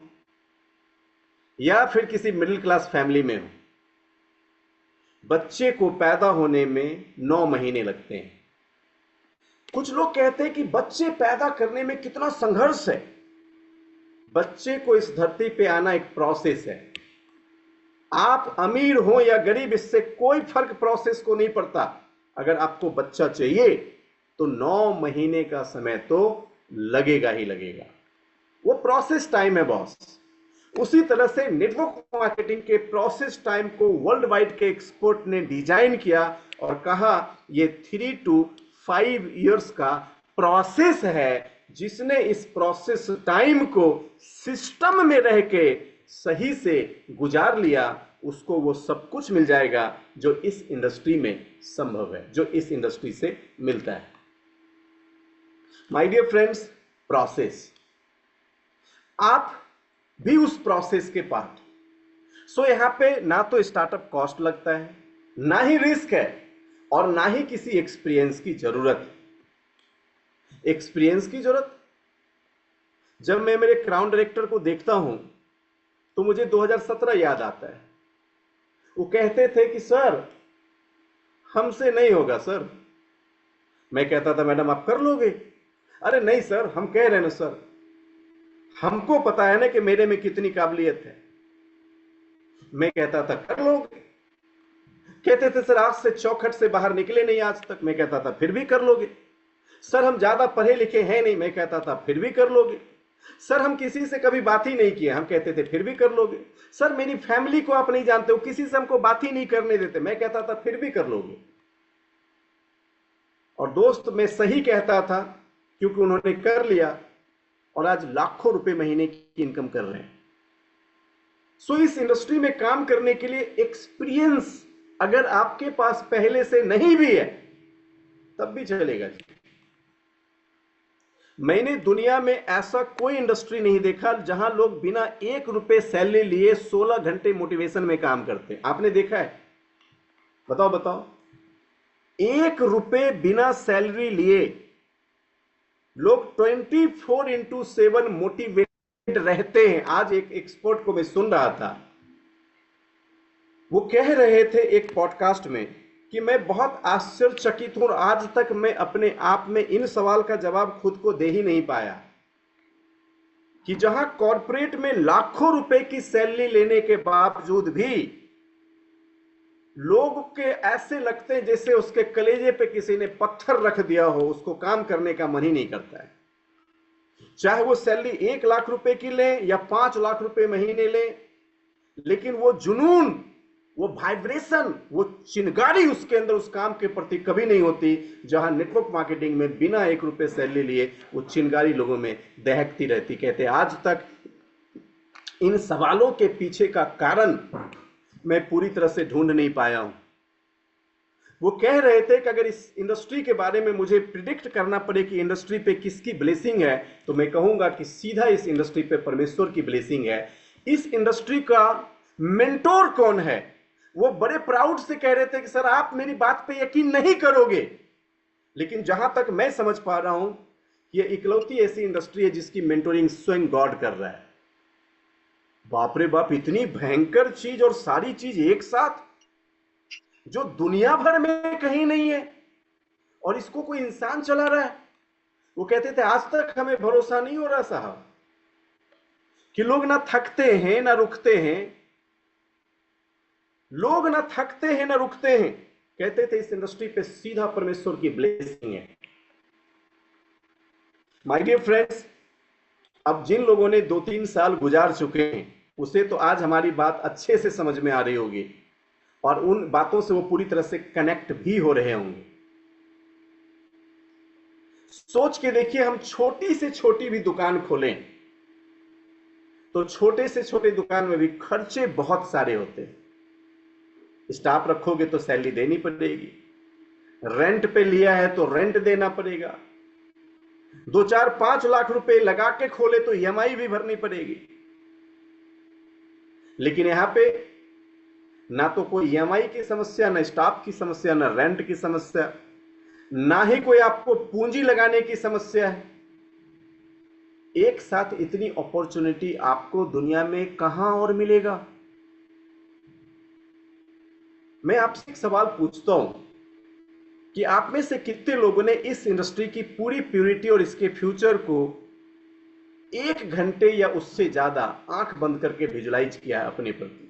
या फिर किसी मिडिल क्लास फैमिली में हो, बच्चे को पैदा होने में 9 महीने लगते हैं। कुछ लोग कहते हैं कि बच्चे पैदा करने में कितना संघर्ष है। बच्चे को इस धरती पे आना एक प्रोसेस है। आप अमीर हो या गरीब, इससे कोई फर्क प्रोसेस को नहीं पड़ता। अगर आपको बच्चा चाहिए तो 9 महीने का समय तो लगेगा ही लगेगा। वो प्रोसेस टाइम है बॉस। उसी तरह से नेटवर्क मार्केटिंग के प्रोसेस टाइम को वर्ल्ड वाइड के एक्सपर्ट ने डिजाइन किया और कहा ये 3 to 5 इयर्स का प्रोसेस है। जिसने इस प्रोसेस टाइम को सिस्टम में रह के सही से गुजार लिया, उसको वो सब कुछ मिल जाएगा जो इस इंडस्ट्री में संभव है, जो इस इंडस्ट्री से मिलता है। माय डियर फ्रेंड्स, प्रोसेस, आप भी उस प्रोसेस के पार्ट। सो यहां पे ना तो स्टार्टअप कॉस्ट लगता है, ना ही रिस्क है, और ना ही किसी एक्सपीरियंस की जरूरत। एक्सपीरियंस की जरूरत, जब मैं मेरे क्राउन डायरेक्टर को देखता हूं तो मुझे 2017 याद आता है। वो कहते थे कि सर हमसे नहीं होगा सर। मैं कहता था मैडम आप कर लोगे। अरे नहीं सर, हम कह रहे हैं ना सर, हमको पता है ना कि मेरे में कितनी काबिलियत है। मैं कहता था कर लोगे। कहते थे सर आज से चौखट से बाहर निकले नहीं आज तक। मैं कहता था फिर भी कर लोगे। सर हम ज्यादा पढ़े लिखे हैं नहीं। मैं कहता था फिर भी कर लोगे। सर हम किसी से कभी बात ही नहीं किए। हम कहते थे फिर भी कर लोगे। सर मेरी फैमिली को आप नहीं जानते हो, किसी से हमको बात ही नहीं करने देते। मैं कहता था फिर भी कर लोगे। और दोस्त मैं सही कहता था, क्योंकि उन्होंने कर लिया और आज लाखों रुपए महीने की इनकम कर रहे हैं। सो इस इंडस्ट्री में काम करने के लिए एक्सपीरियंस अगर आपके पास पहले से नहीं भी है तब भी चलेगा। मैंने दुनिया में ऐसा कोई इंडस्ट्री नहीं देखा जहां लोग बिना 1 रुपए सैलरी लिए 16 घंटे मोटिवेशन में काम करते हैं। आपने देखा है? बताओ बताओ। 1 रुपए बिना सैलरी लिए लोग 24/7 मोटिवेटेड रहते हैं। आज एक एक्सपर्ट को मैं सुन रहा था, वो कह रहे थे एक पॉडकास्ट में कि मैं बहुत आश्चर्यचकित हूं और आज तक मैं अपने आप में इन सवाल का जवाब खुद को दे ही नहीं पाया कि जहां कॉर्पोरेट में लाखों रुपए की सैलरी लेने के बावजूद भी लोग के ऐसे लगते हैं जैसे उसके कलेजे पे किसी ने पत्थर रख दिया हो, उसको काम करने का मन ही नहीं करता है। चाहे वो सैलरी 1 लाख रुपए की ले या 5 लाख रुपए महीने ले, लेकिन वो जुनून, वो वाइब्रेशन, वो चिंगारी उसके अंदर उस काम के प्रति कभी नहीं होती। जहां नेटवर्क मार्केटिंग में बिना 1 रुपए सैलरी लिए वो चिंगारी लोगों में दहकती रहती। कहते आज तक इन सवालों के पीछे का कारण मैं पूरी तरह से ढूंढ नहीं पाया हूं। वो कह रहे थे कि अगर इस इंडस्ट्री के बारे में मुझे प्रिडिक्ट करना पड़े कि इंडस्ट्री पे किसकी ब्लेसिंग है, तो मैं कहूंगा कि सीधा इस इंडस्ट्री पे परमेश्वर की ब्लेसिंग है। इस इंडस्ट्री का मेंटोर कौन है? वो बड़े प्राउड से कह रहे थे कि सर आप मेरी बात पे यकीन नहीं करोगे, लेकिन जहां तक मैं समझ पा रहा हूं, ये इकलौती ऐसी इंडस्ट्री है जिसकी मेंटोरिंग स्वयं गॉड कर रहा है। बाप रे बाप, इतनी भयंकर चीज और सारी चीज एक साथ जो दुनिया भर में कहीं नहीं है, और इसको कोई इंसान चला रहा है। वो कहते थे आज तक हमें भरोसा नहीं हो रहा साहब कि लोग ना थकते हैं ना रुकते हैं, लोग ना थकते हैं ना रुकते हैं। कहते थे इस इंडस्ट्री पे सीधा परमेश्वर की ब्लेसिंग है। माय डियर फ्रेंड्स, अब जिन लोगों ने 2-3 साल गुजार चुके हैं उसे तो आज हमारी बात अच्छे से समझ में आ रही होगी और उन बातों से वो पूरी तरह से कनेक्ट भी हो रहे होंगे। सोच के देखिए, हम छोटी से छोटी भी दुकान खोलें तो छोटे से छोटे दुकान में भी खर्चे बहुत सारे होते हैं। स्टाफ रखोगे तो सैलरी देनी पड़ेगी, रेंट पे लिया है तो रेंट देना पड़ेगा, 2-4-5 लाख रुपए लगा के खोले तो ईएमआई भी भरनी पड़ेगी। लेकिन यहां पे ना तो कोई ईएमआई की समस्या, ना स्टाफ की समस्या, ना रेंट की समस्या, ना ही कोई आपको पूंजी लगाने की समस्या है। एक साथ इतनी अपॉर्चुनिटी आपको दुनिया में कहां और मिलेगा। मैं आपसे एक सवाल पूछता हूं कि आप में से कितने लोगों ने इस इंडस्ट्री की पूरी प्यूरिटी और इसके फ्यूचर को 1 घंटे या उससे ज्यादा आंख बंद करके विजुलाइज किया है अपने प्रति?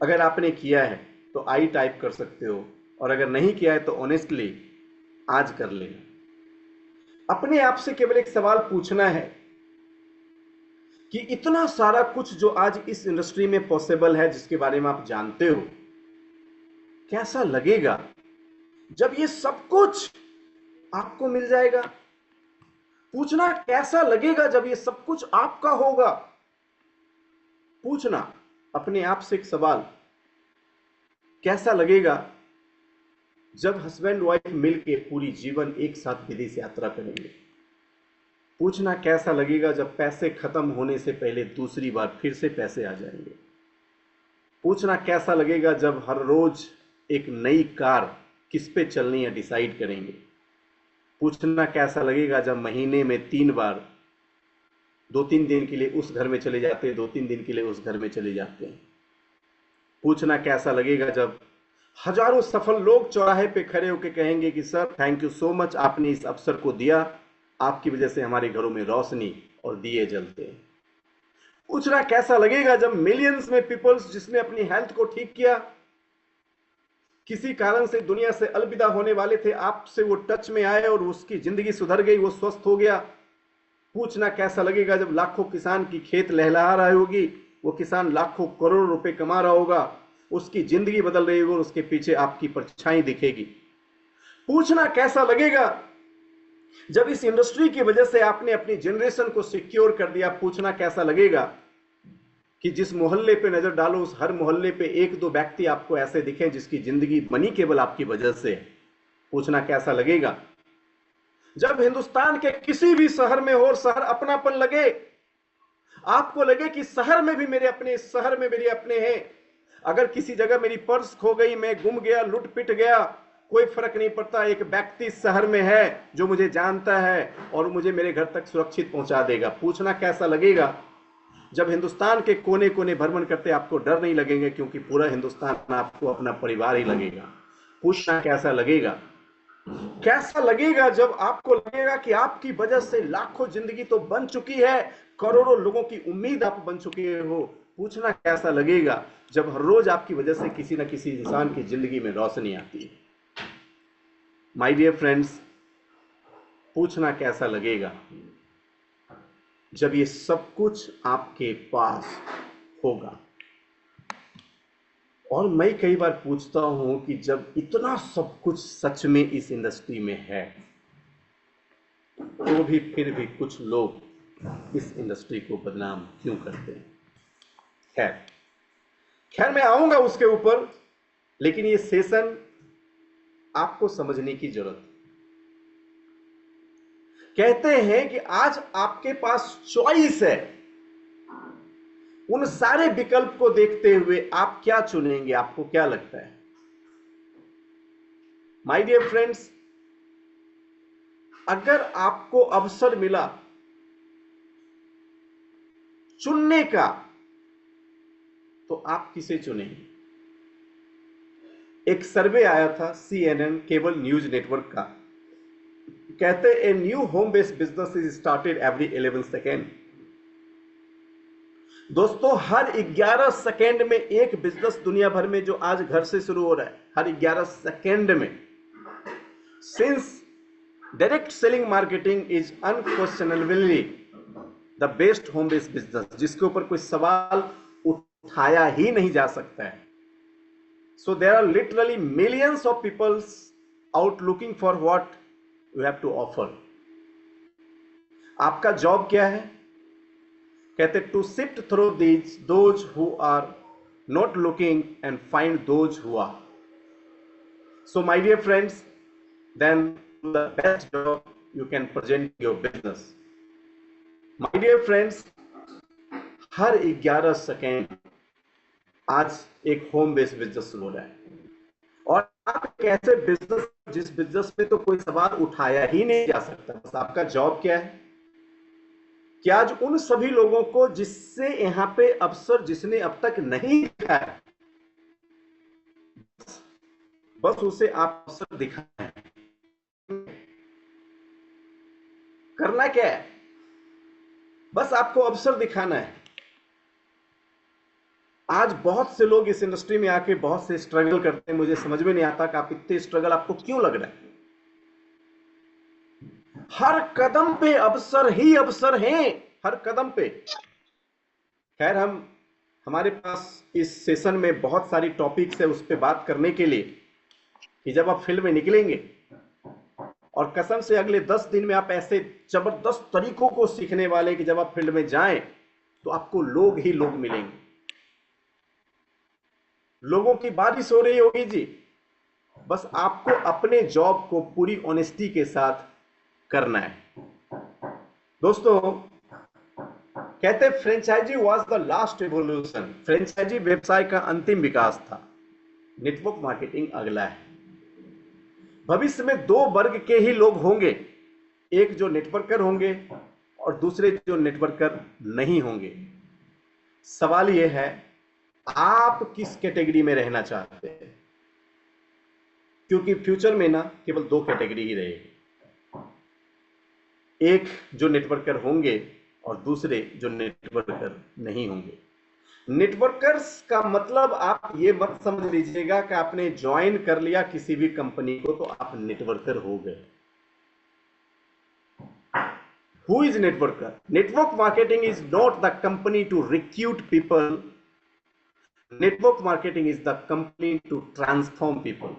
अगर आपने किया है तो आई टाइप कर सकते हो, और अगर नहीं किया है तो ऑनेस्टली आज कर लेना। अपने आप से केवल एक सवाल पूछना है कि इतना सारा कुछ जो आज इस इंडस्ट्री में पॉसिबल है, जिसके बारे में आप जानते हो, कैसा लगेगा जब ये सब कुछ आपको मिल जाएगा? पूछना कैसा लगेगा जब ये सब कुछ आपका होगा? पूछना अपने आप से एक सवाल, कैसा लगेगा जब हस्बैंड वाइफ मिलके पूरी जीवन एक साथ विदेश यात्रा करेंगे? पूछना कैसा लगेगा जब पैसे खत्म होने से पहले दूसरी बार फिर से पैसे आ जाएंगे? पूछना कैसा लगेगा जब हर रोज एक नई कार किस पे चलनी है डिसाइड करेंगे? पूछना कैसा लगेगा जब महीने में 3 बार 2-3 दिन के लिए उस घर में चले जाते हैं, 2-3 दिन के लिए उस घर में चले जाते हैं? पूछना कैसा लगेगा जब हजारों सफल लोग चौराहे पे खड़े होकर कहेंगे कि sir thank you so much, आपने इस अवसर को दिया, आपकी वजह से हमारे घरों में रोशनी और दिए जलते हैं। पूछना कैसा लगेगा जब मिलियंस में पीपल्स जिसने अपनी हेल्थ को ठीक किया, किसी कारण से दुनिया से अलविदा होने वाले थे, आपसे वो टच में आए और उसकी जिंदगी सुधर गई, वो स्वस्थ हो गया। पूछना कैसा लगेगा जब लाखों किसान की खेत लहलहा रही होगी, वो किसान लाखों करोड़ रुपए कमा रहा होगा, उसकी जिंदगी बदल रही होगी और उसके पीछे आपकी परछाई दिखेगी। पूछना कैसा लगेगा जब इस इंडस्ट्री की वजह से आपने अपनी जनरेशन को सिक्योर कर दिया? पूछना कैसा लगेगा कि जिस मोहल्ले पे नजर डालो उस हर मोहल्ले पे 1-2 व्यक्ति आपको ऐसे दिखे जिसकी जिंदगी बनी केवल आपकी वजह से? पूछना कैसा लगेगा जब हिंदुस्तान के किसी भी शहर में हो और शहर अपनापन लगे, आपको लगे कि शहर में भी मेरे अपने, इस शहर में मेरे अपने हैं। अगर किसी जगह मेरी पर्स खो गई, मैं गुम गया, लुट पिट गया, कोई फर्क नहीं पड़ता, एक व्यक्ति शहर में है जो मुझे जानता है और मुझे मेरे घर तक सुरक्षित पहुंचा देगा। पूछना कैसा लगेगा जब हिंदुस्तान के कोने कोने भ्रमण करते आपको डर नहीं लगेंगे, क्योंकि पूरा हिंदुस्तान आपको अपना परिवार ही लगेगा। पूछना कैसा लगेगा, कैसा लगेगा जब आपको लगेगा कि आपकी वजह से लाखों जिंदगी तो बन चुकी है, करोड़ों लोगों की उम्मीद आप बन चुके हो। पूछना कैसा लगेगा जब हर रोज आपकी वजह से किसी न किसी इंसान की जिंदगी में रोशनी आती है। माय डियर फ्रेंड्स, पूछना कैसा लगेगा जब ये सब कुछ आपके पास होगा। और मैं कई बार पूछता हूं कि जब इतना सब कुछ सच में इस इंडस्ट्री में है, तो भी फिर भी कुछ लोग इस इंडस्ट्री को बदनाम क्यों करते हैं? खैर मैं आऊंगा उसके ऊपर, लेकिन ये सेशन आपको समझने की जरूरत है। कहते हैं कि आज आपके पास चॉइस है, उन सारे विकल्प को देखते हुए आप क्या चुनेंगे? आपको क्या लगता है? माय डियर फ्रेंड्स, अगर आपको अवसर मिला चुनने का, तो आप किसे चुनेंगे? एक सर्वे आया था CNN केबल न्यूज नेटवर्क का, कहते a new home based business is started every 11 second. दोस्तों हर 11 सेकेंड में एक बिजनेस दुनिया भर में जो आज घर से शुरू हो रहा है, हर 11 सेकेंड में। Since direct selling marketing is unquestionably the best home based business, जिसके ऊपर कोई सवाल उठाया ही नहीं जा सकता है। So there are literally millions of peoples out looking for what you have to offer. आपका जॉब क्या है? कहते to sift through these those who are not looking and find those who are. So my dear friends, then the best job you can present your business. My dear friends, हर 11 second आज एक home based business शुरू हो रहा है, और आप एक ऐसे बिजनेस जिस बिजनेस में तो कोई सवाल उठाया ही नहीं जा सकता। बस आपका जॉब क्या है कि आज उन सभी लोगों को जिससे यहां पे अवसर जिसने अब तक नहीं देखा है, बस उसे आप अवसर दिखाना है। करना क्या है? बस आपको अवसर दिखाना है। आज बहुत से लोग इस इंडस्ट्री में आके बहुत से स्ट्रगल करते हैं। मुझे समझ में नहीं आता कि आप इतने स्ट्रगल आपको क्यों लग रहा है। हर कदम पे अवसर ही अवसर हैं, हर कदम पे। खैर, हमारे पास इस सेशन में बहुत सारी टॉपिक्स है उस पर बात करने के लिए कि जब आप फील्ड में निकलेंगे, और कसम से अगले 10 दिन में आप ऐसे जबरदस्त तरीकों को सीखने वाले कि जब आप फील्ड में जाएं तो आपको लोग ही लोग मिलेंगे। लोगों की बारिश हो रही होगी जी। बस आपको अपने जॉब को पूरी ऑनेस्टी के साथ करना है। दोस्तों, कहते franchise was the last evolution. Franchise व्यवसाय का अंतिम विकास था, नेटवर्क मार्केटिंग अगला है। भविष्य में 2 वर्ग के ही लोग होंगे, एक जो नेटवर्कर होंगे और दूसरे जो नेटवर्कर नहीं होंगे। सवाल यह है, आप किस कैटेगरी में रहना चाहते हैं? क्योंकि फ्यूचर में ना केवल 2 कैटेगरी ही रहेगी, एक जो नेटवर्कर होंगे और दूसरे जो नेटवर्कर नहीं होंगे। नेटवर्कर्स का मतलब आप ये मत समझ लीजिएगा कि आपने ज्वाइन कर लिया किसी भी कंपनी को तो आप नेटवर्कर हो गए। Who is networker? Network marketing is not the company to recruit people. Network marketing is the company to transform people.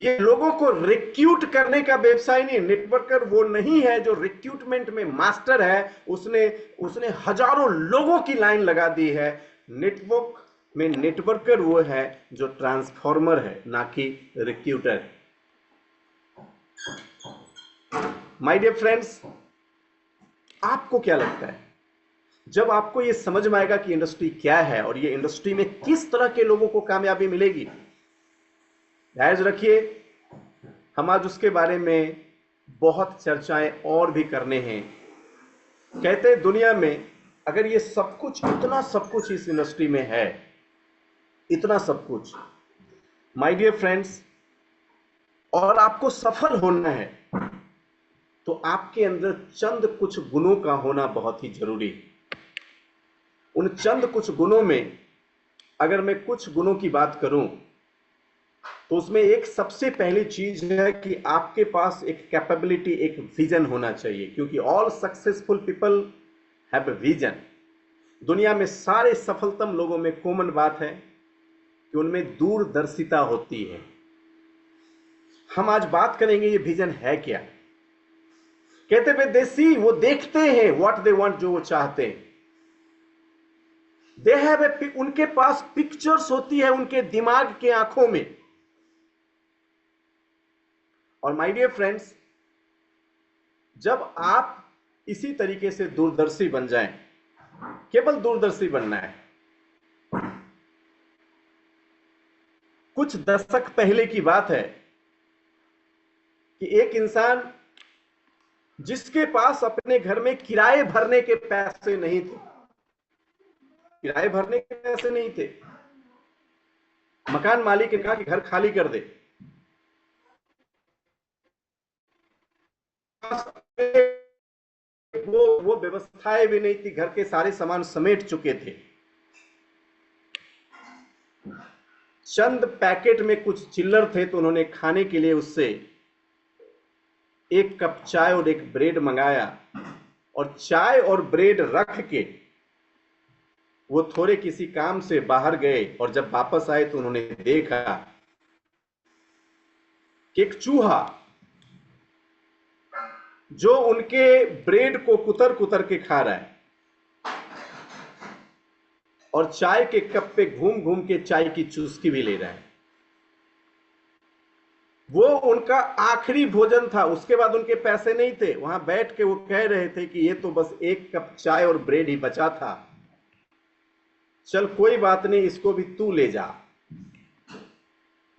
ये लोगों को रिक्रूट करने का व्यवसाय नहीं। नेटवर्कर वो नहीं है जो रिक्रूटमेंट में मास्टर है, उसने हजारों लोगों की लाइन लगा दी है। नेटवर्क में नेटवर्कर वो है जो ट्रांसफॉर्मर है, ना कि रिक्रूटर। माय डियर फ्रेंड्स, आपको क्या लगता है जब आपको ये समझ में आएगा कि इंडस्ट्री क्या है और ये इंडस्ट्री में किस तरह के लोगों को कामयाबी मिलेगी? धैर्य रखिए, हम आज उसके बारे में बहुत चर्चाएं और भी करने हैं। कहते हैं दुनिया में अगर ये सब कुछ, इतना सब कुछ इस इंडस्ट्री में है, इतना सब कुछ, माय डियर फ्रेंड्स, और आपको सफल होना है तो आपके अंदर चंद कुछ गुणों का होना बहुत ही जरूरी है। उन चंद कुछ गुणों में अगर मैं कुछ गुणों की बात करूं तो उसमें एक सबसे पहली चीज है कि आपके पास एक कैपेबिलिटी, एक विजन होना चाहिए, क्योंकि all successful people have a vision. दुनिया में सारे सफलतम लोगों में कॉमन बात है कि उनमें दूरदर्शिता होती है। हम आज बात करेंगे ये विजन है क्या। कहते वे देसी, वो देखते हैं व्हाट दे वांट, जो वो चाहते हैं। दे हैव ए, उनके पास पिक्चर्स होती है उनके दिमाग के आंखों में। और माय डियर फ्रेंड्स, जब आप इसी तरीके से दूरदर्शी बन जाएं, केवल दूरदर्शी बनना है। कुछ दशक पहले की बात है कि एक इंसान जिसके पास अपने घर में किराए भरने के पैसे नहीं थे, किराए भरने के पैसे नहीं थे, मकान मालिक ने कहा कि घर खाली कर दे। वो व्यवस्थाएं भी नहीं थी, घर के सारे सामान समेट चुके थे। चंद पैकेट में कुछ चिल्लर थे तो उन्होंने खाने के लिए उससे एक कप चाय और एक ब्रेड मंगाया, और चाय और ब्रेड रख के वो थोड़े किसी काम से बाहर गए, और जब वापस आए तो उन्होंने देखा कि एक चूहा जो उनके ब्रेड को कुतर कुतर के खा रहा है और चाय के कप पे घूम घूम के चाय की चुस्की भी ले रहा है। वो उनका आखिरी भोजन था, उसके बाद उनके पैसे नहीं थे। वहां बैठ के वो कह रहे थे कि ये तो बस एक कप चाय और ब्रेड ही बचा था, चल कोई बात नहीं, इसको भी तू ले जा।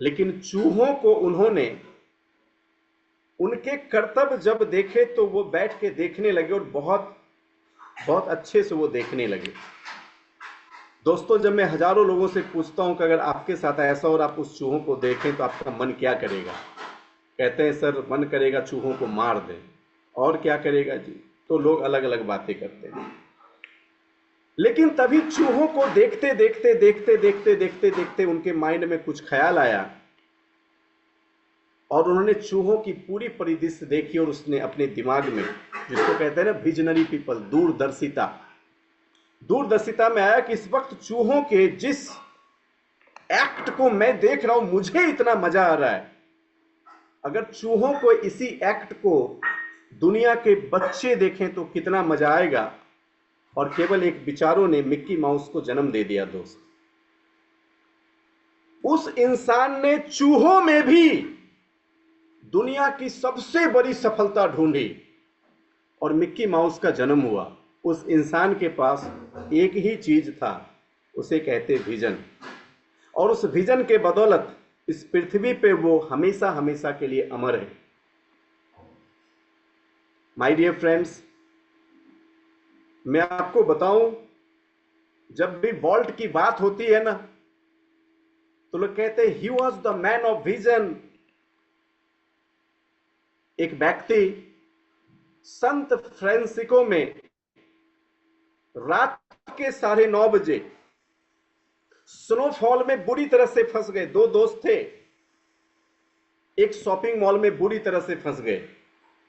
लेकिन चूहों को उन्होंने उनके कर्तव्य जब देखे तो वो बैठ के देखने लगे, और बहुत बहुत अच्छे से वो देखने लगे। दोस्तों, जब मैं हजारों लोगों से पूछता हूं कि अगर आपके साथ ऐसा और आप उस चूहों को देखें तो आपका मन क्या करेगा, कहते हैं सर मन करेगा चूहों को मार दें। और क्या करेगा जी, तो लोग अलग अलग बातें करते हैं। लेकिन तभी चूहों को देखते देखते देखते देखते देखते देखते उनके माइंड में कुछ ख्याल आया, और उन्होंने चूहों की पूरी परिदृश्य देखी, और उसने अपने दिमाग में, जिसको कहते हैं ना विजनरी पीपल, दूरदर्शिता में आया कि इस वक्त चूहों के जिस एक्ट को मैं देख रहा हूं मुझे इतना मजा आ रहा है, अगर चूहों को इसी एक्ट को दुनिया के बच्चे देखें तो कितना मजा आएगा। और केवल एक विचारों ने मिक्की माउस को जन्म दे दिया। दोस्त, उस इंसान ने चूहों में भी दुनिया की सबसे बड़ी सफलता ढूंढी और मिक्की माउस का जन्म हुआ। उस इंसान के पास एक ही चीज था, उसे कहते विजन, और उस विजन के बदौलत इस पृथ्वी पे वो हमेशा हमेशा के लिए अमर है। माय डियर फ्रेंड्स, मैं आपको बताऊं, जब भी वॉल्ट की बात होती है ना, तो लोग कहते हैं he was the man of vision. एक व्यक्ति संत फ्रांसिस्को में रात के 9:30 बजे स्नोफॉल में बुरी तरह से फंस गए। दो दोस्त थे, एक शॉपिंग मॉल में बुरी तरह से फंस गए,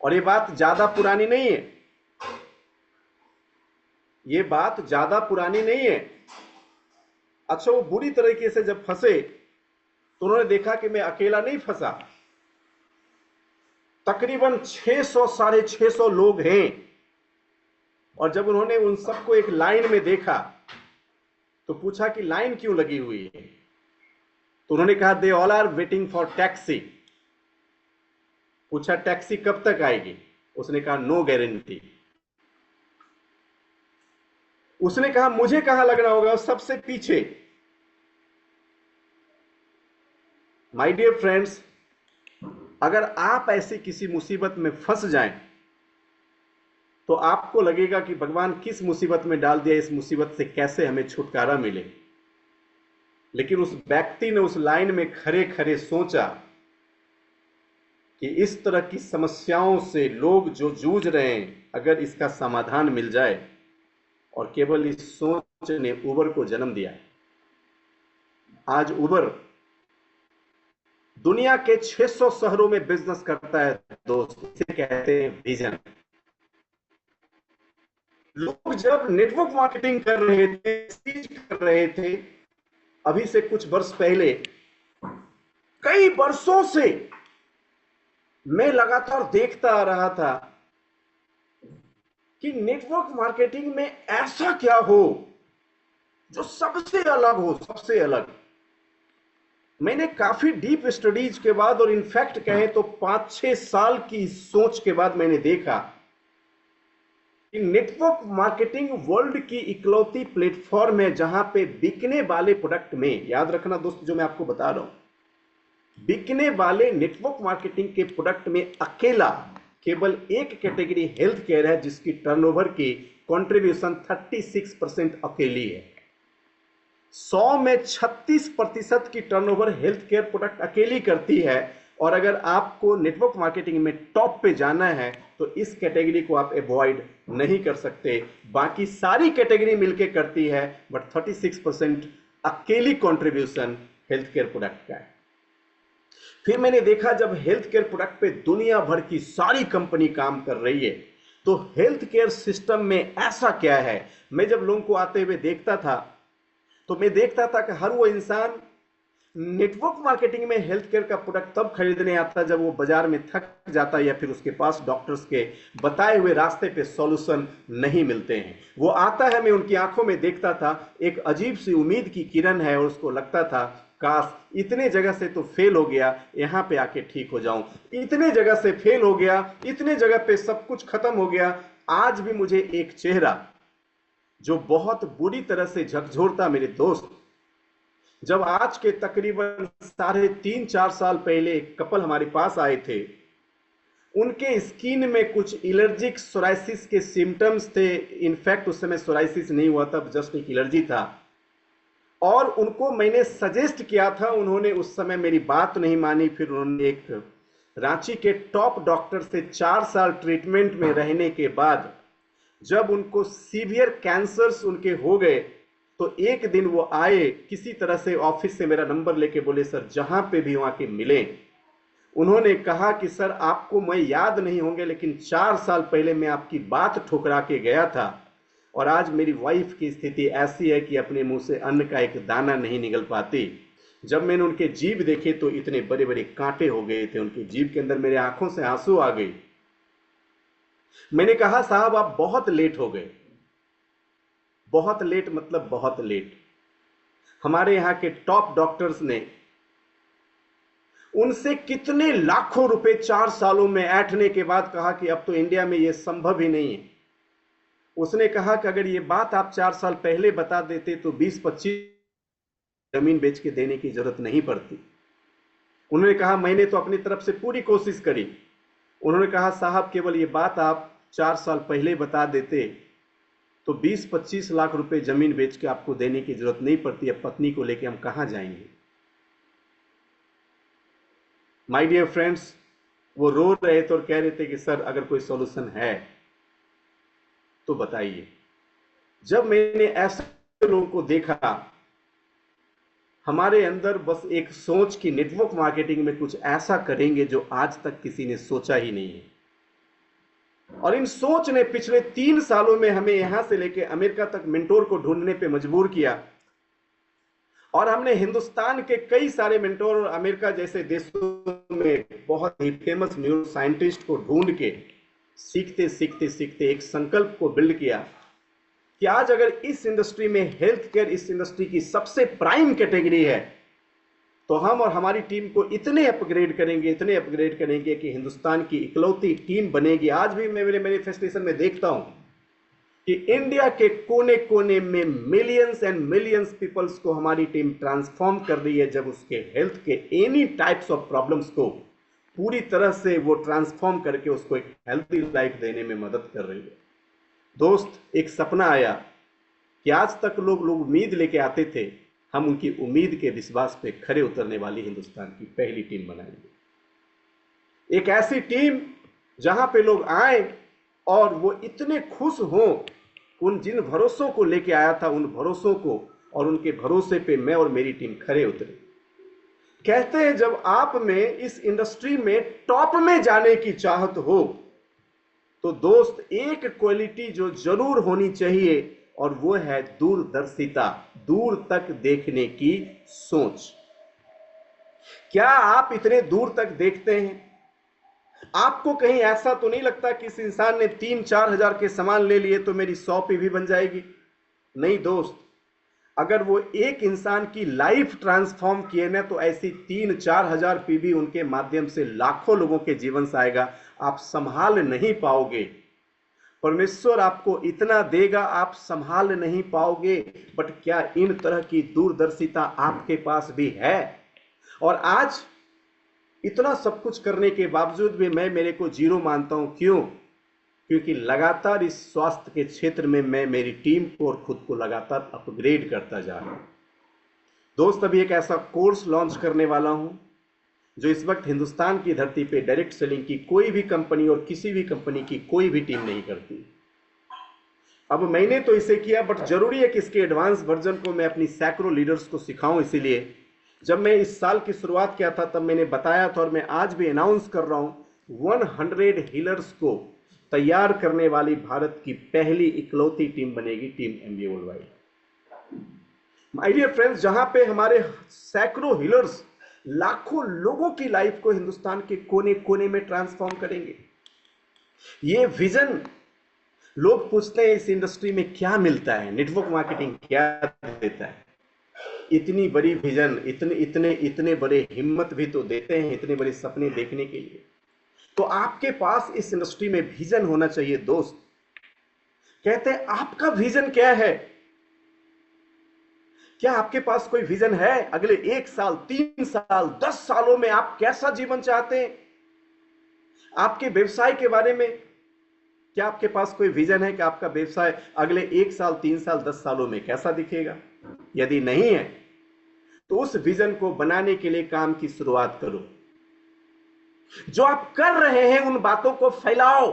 और ये बात ज्यादा पुरानी नहीं है, ये बात ज्यादा पुरानी नहीं है। अच्छा, वो बुरी तरीके से जब फंसे तो उन्होंने देखा कि मैं अकेला नहीं फंसा, तकरीबन 600 650 लोग हैं। और जब उन्होंने उन सबको एक लाइन में देखा तो पूछा कि लाइन क्यों लगी हुई है, तो उन्होंने कहा they all are waiting for taxi. पूछा टैक्सी कब तक आएगी, उसने कहा नो गारंटी। उसने कहा मुझे कहां लगना होगा, सबसे पीछे। माय डियर फ्रेंड्स, अगर आप ऐसी किसी मुसीबत में फंस जाएं तो आपको लगेगा कि भगवान किस मुसीबत में डाल दिया, इस मुसीबत से कैसे हमें छुटकारा मिले। लेकिन उस व्यक्ति ने उस लाइन में खड़े खड़े सोचा कि इस तरह की समस्याओं से लोग जो जूझ रहे हैं, अगर इसका समाधान मिल जाए, और केवल इस सोच ने उबर को जन्म दिया। आज उबर दुनिया के 600 शहरों में बिजनेस करता है। दोस्त, इसे कहते हैं विजन। लोग जब नेटवर्क मार्केटिंग कर रहे थे अभी से कुछ वर्ष पहले, कई वर्षों से मैं लगातार देखता आ रहा था कि नेटवर्क मार्केटिंग में ऐसा क्या हो जो सबसे अलग हो, सबसे अलग। मैंने काफी डीप स्टडीज के बाद, और इनफैक्ट कहें तो 5-6 साल की सोच के बाद, मैंने देखा कि नेटवर्क मार्केटिंग वर्ल्ड की इकलौती प्लेटफॉर्म है जहां पे बिकने वाले प्रोडक्ट में, याद रखना दोस्त जो मैं आपको बता रहा हूं, बिकने वाले नेटवर्क मार्केटिंग के प्रोडक्ट में अकेला केवल एक कैटेगरी हेल्थ केयर है जिसकी टर्नओवर की कंट्रीब्यूशन 36% अकेली है। 100 में 36% की टर्नओवर हेल्थ केयर प्रोडक्ट अकेली करती है, और अगर आपको नेटवर्क मार्केटिंग में टॉप पे जाना है तो इस कैटेगरी को आप अवॉइड नहीं कर सकते। बाकी सारी कैटेगरी मिलके करती है, बट 36% अकेली कंट्रीब्यूशन हेल्थ केयर प्रोडक्ट का है। फिर मैंने देखा जब हेल्थ केयर प्रोडक्ट पे दुनिया भर की सारी कंपनी काम कर रही है, तो हेल्थ केयर सिस्टम में ऐसा क्या है। मैं जब लोगों को आते हुए देखता था तो मैं देखता था कि हर वो इंसान नेटवर्क मार्केटिंग में हेल्थ केयर का प्रोडक्ट तब खरीदने आता जब वो बाजार में थक जाता या फिर उसके पास डॉक्टर्स के बताए हुए रास्ते पे सॉल्यूशन नहीं मिलते हैं। वो आता है, मैं उनकी आंखों में देखता था एक अजीब सी उम्मीद की किरण है, और उसको लगता था काश इतने जगह से तो फेल हो गया, यहां पे आके ठीक हो जाऊं। इतने जगह से फेल हो गया, इतने जगह पे सब कुछ खत्म हो गया, आज भी मुझे एक चेहरा जो बहुत बुरी तरह से झकझोरता मेरे दोस्त। जब आज के तकरीबन 3.5-4 साल पहले एक कपल हमारे पास आए थे, उनके स्किन में कुछ एलर्जिक सोराइसिस के सिम्टम्स थे। इनफैक्ट उस समय सोराइसिस नहीं हुआ था, जस्ट एक एलर्जी था, और उनको मैंने सजेस्ट किया था, उन्होंने उस समय मेरी बात नहीं मानी। फिर उन्होंने एक रांची के टॉप डॉक्टर से 4 साल ट्रीटमेंट में रहने के बाद जब उनको सीवियर कैंसर्स उनके हो गए, तो एक दिन वो आए किसी तरह से ऑफिस से मेरा नंबर लेके, बोले सर जहां पे भी वहां के मिले। उन्होंने कहा कि सर आपको मैं याद नहीं होंगे, लेकिन 4 साल पहले मैं आपकी बात ठुकरा के गया था, और आज मेरी वाइफ की स्थिति ऐसी है कि अपने मुंह से अन्न का एक दाना नहीं निकल पाती। जब मैंने उनके जीभ देखे तो इतने बड़े बड़े कांटे हो गए थे उनकी जीभ के अंदर, मेरे आंखों से आंसू आ गए। मैंने कहा साहब आप बहुत लेट हो गए। बहुत लेट मतलब बहुत लेट। हमारे यहां के टॉप डॉक्टर्स ने उनसे कितने लाखों रुपए 4 सालों में ऐंठने के बाद कहा कि अब तो इंडिया में यह संभव ही नहीं है। उसने कहा कि अगर ये बात आप 4 साल पहले बता देते तो 20-25 जमीन बेच के देने की जरूरत नहीं पड़ती। उन्होंने कहा मैंने तो अपनी तरफ से पूरी कोशिश करी। उन्होंने कहा साहब केवल ये बात आप 4 साल पहले बता देते तो 20-25 लाख रुपए जमीन बेच के आपको देने की जरूरत नहीं पड़ती। अब पत्नी को लेके हम कहां जाएंगे। माय डियर फ्रेंड्स, वो रो रहे थे और कह रहे थे कि सर अगर कोई सॉल्यूशन है तो बताइए। जब मैंने ऐसे लोगों को देखा, हमारे अंदर बस एक सोच की नेटवर्क मार्केटिंग में कुछ ऐसा करेंगे जो आज तक किसी ने सोचा ही नहीं है। और इन सोच ने पिछले 3 सालों में हमें यहां से लेकर अमेरिका तक मेंटोर को ढूंढने पे मजबूर किया, और हमने हिंदुस्तान के कई सारे मेंटोर और अमेरिका जैसे देशों में बहुत ही फेमस न्यूरो साइंटिस्ट को ढूंढ के सीखते सीखते सीखते एक संकल्प को बिल्ड किया कि आज अगर इस इंडस्ट्री में हेल्थ केयर इस इंडस्ट्री की सबसे प्राइम कैटेगरी है, तो हम और हमारी टीम को इतने अपग्रेड करेंगे कि हिंदुस्तान की इकलौती टीम बनेगी। आज भी मैं मेरे मैनिफेस्टेशन में देखता हूं कि इंडिया के कोने कोने में मिलियंस एंड मिलियंस पीपल्स को हमारी टीम ट्रांसफॉर्म कर रही है, जब उसके हेल्थ के एनी टाइप्स ऑफ प्रॉब्लम्स को पूरी तरह से वो ट्रांसफॉर्म करके उसको एक हेल्थी लाइफ देने में मदद कर रही है। दोस्त, एक सपना आया कि आज तक लोग उम्मीद लेके आते थे, हम उनकी उम्मीद के विश्वास पे खरे उतरने वाली हिंदुस्तान की पहली टीम बनाएंगे। एक ऐसी टीम जहां पे लोग आए और वो इतने खुश हों, उन जिन भरोसों को लेके आया था उन भरोसों को, और उनके भरोसे पे मैं और मेरी टीम खरे उतरे। कहते हैं जब आप में इस इंडस्ट्री में टॉप में जाने की चाहत हो, तो दोस्त एक क्वालिटी जो जरूर होनी चाहिए, और वो है दूरदर्शिता, दूर तक देखने की सोच। क्या आप इतने दूर तक देखते हैं? आपको कहीं ऐसा तो नहीं लगता कि इस इंसान ने 3-4 हजार के सामान ले लिए तो मेरी 100 पीवी बन जाएगी? नहीं दोस्त, अगर वो एक इंसान की लाइफ ट्रांसफॉर्म किए ना, तो ऐसी 3-4 हजार पीवी उनके माध्यम से लाखों लोगों के जीवन से आएगा। आप संभाल नहीं पाओगे। परमेश्वर आपको इतना देगा, आप संभाल नहीं पाओगे। बट क्या इन तरह की दूरदर्शिता आपके पास भी है? और आज इतना सब कुछ करने के बावजूद भी मैं मेरे को जीरो मानता हूं। क्यों? क्योंकि लगातार इस स्वास्थ्य के क्षेत्र में मैं मेरी टीम को और खुद को लगातार अपग्रेड करता जा रहा हूं। दोस्त, अभी एक ऐसा कोर्स लॉन्च करने वाला हूं जो इस वक्त हिंदुस्तान की धरती पे डायरेक्ट सेलिंग की कोई भी कंपनी और किसी भी कंपनी की कोई भी टीम नहीं करती। अब मैंने तो इसे किया, बट जरूरी है कि इसके एडवांस वर्जन को मैं अपनी सैकड़ों लीडर्स को सिखाऊं। इसीलिए जब मैं इस साल की शुरुआत किया था तब मैंने बताया था, और मैं आज भी अनाउंस कर रहा हूं, 100 हीलर्स को तैयार करने वाली भारत की पहली इकलौती टीम बनेगी team MBA worldwide. My dear friends, जहां पे हमारे सैकड़ों हीलर्स लाखों लोगों की लाइफ को हिंदुस्तान के कोने कोने में ट्रांसफॉर्म करेंगे। ये विजन, लोग पूछते हैं इस इंडस्ट्री में क्या मिलता है, नेटवर्क मार्केटिंग क्या देता है। इतनी बड़ी विजन, इतने इतने इतने बड़े हिम्मत भी तो देते हैं इतने बड़े सपने देखने के लिए। तो आपके पास इस इंडस्ट्री में विजन होना चाहिए दोस्त। कहते हैं आपका विजन क्या है? क्या आपके पास कोई विजन है? अगले 1 साल, 3 साल, 10 सालों में आप कैसा जीवन चाहते हैं? आपके व्यवसाय के बारे में क्या आपके पास कोई विजन है कि आपका व्यवसाय अगले 1 साल, 3 साल, 10 सालों में कैसा दिखेगा? यदि नहीं है तो उस विजन को बनाने के लिए काम की शुरुआत करो। जो आप कर रहे हैं उन बातों को फैलाओ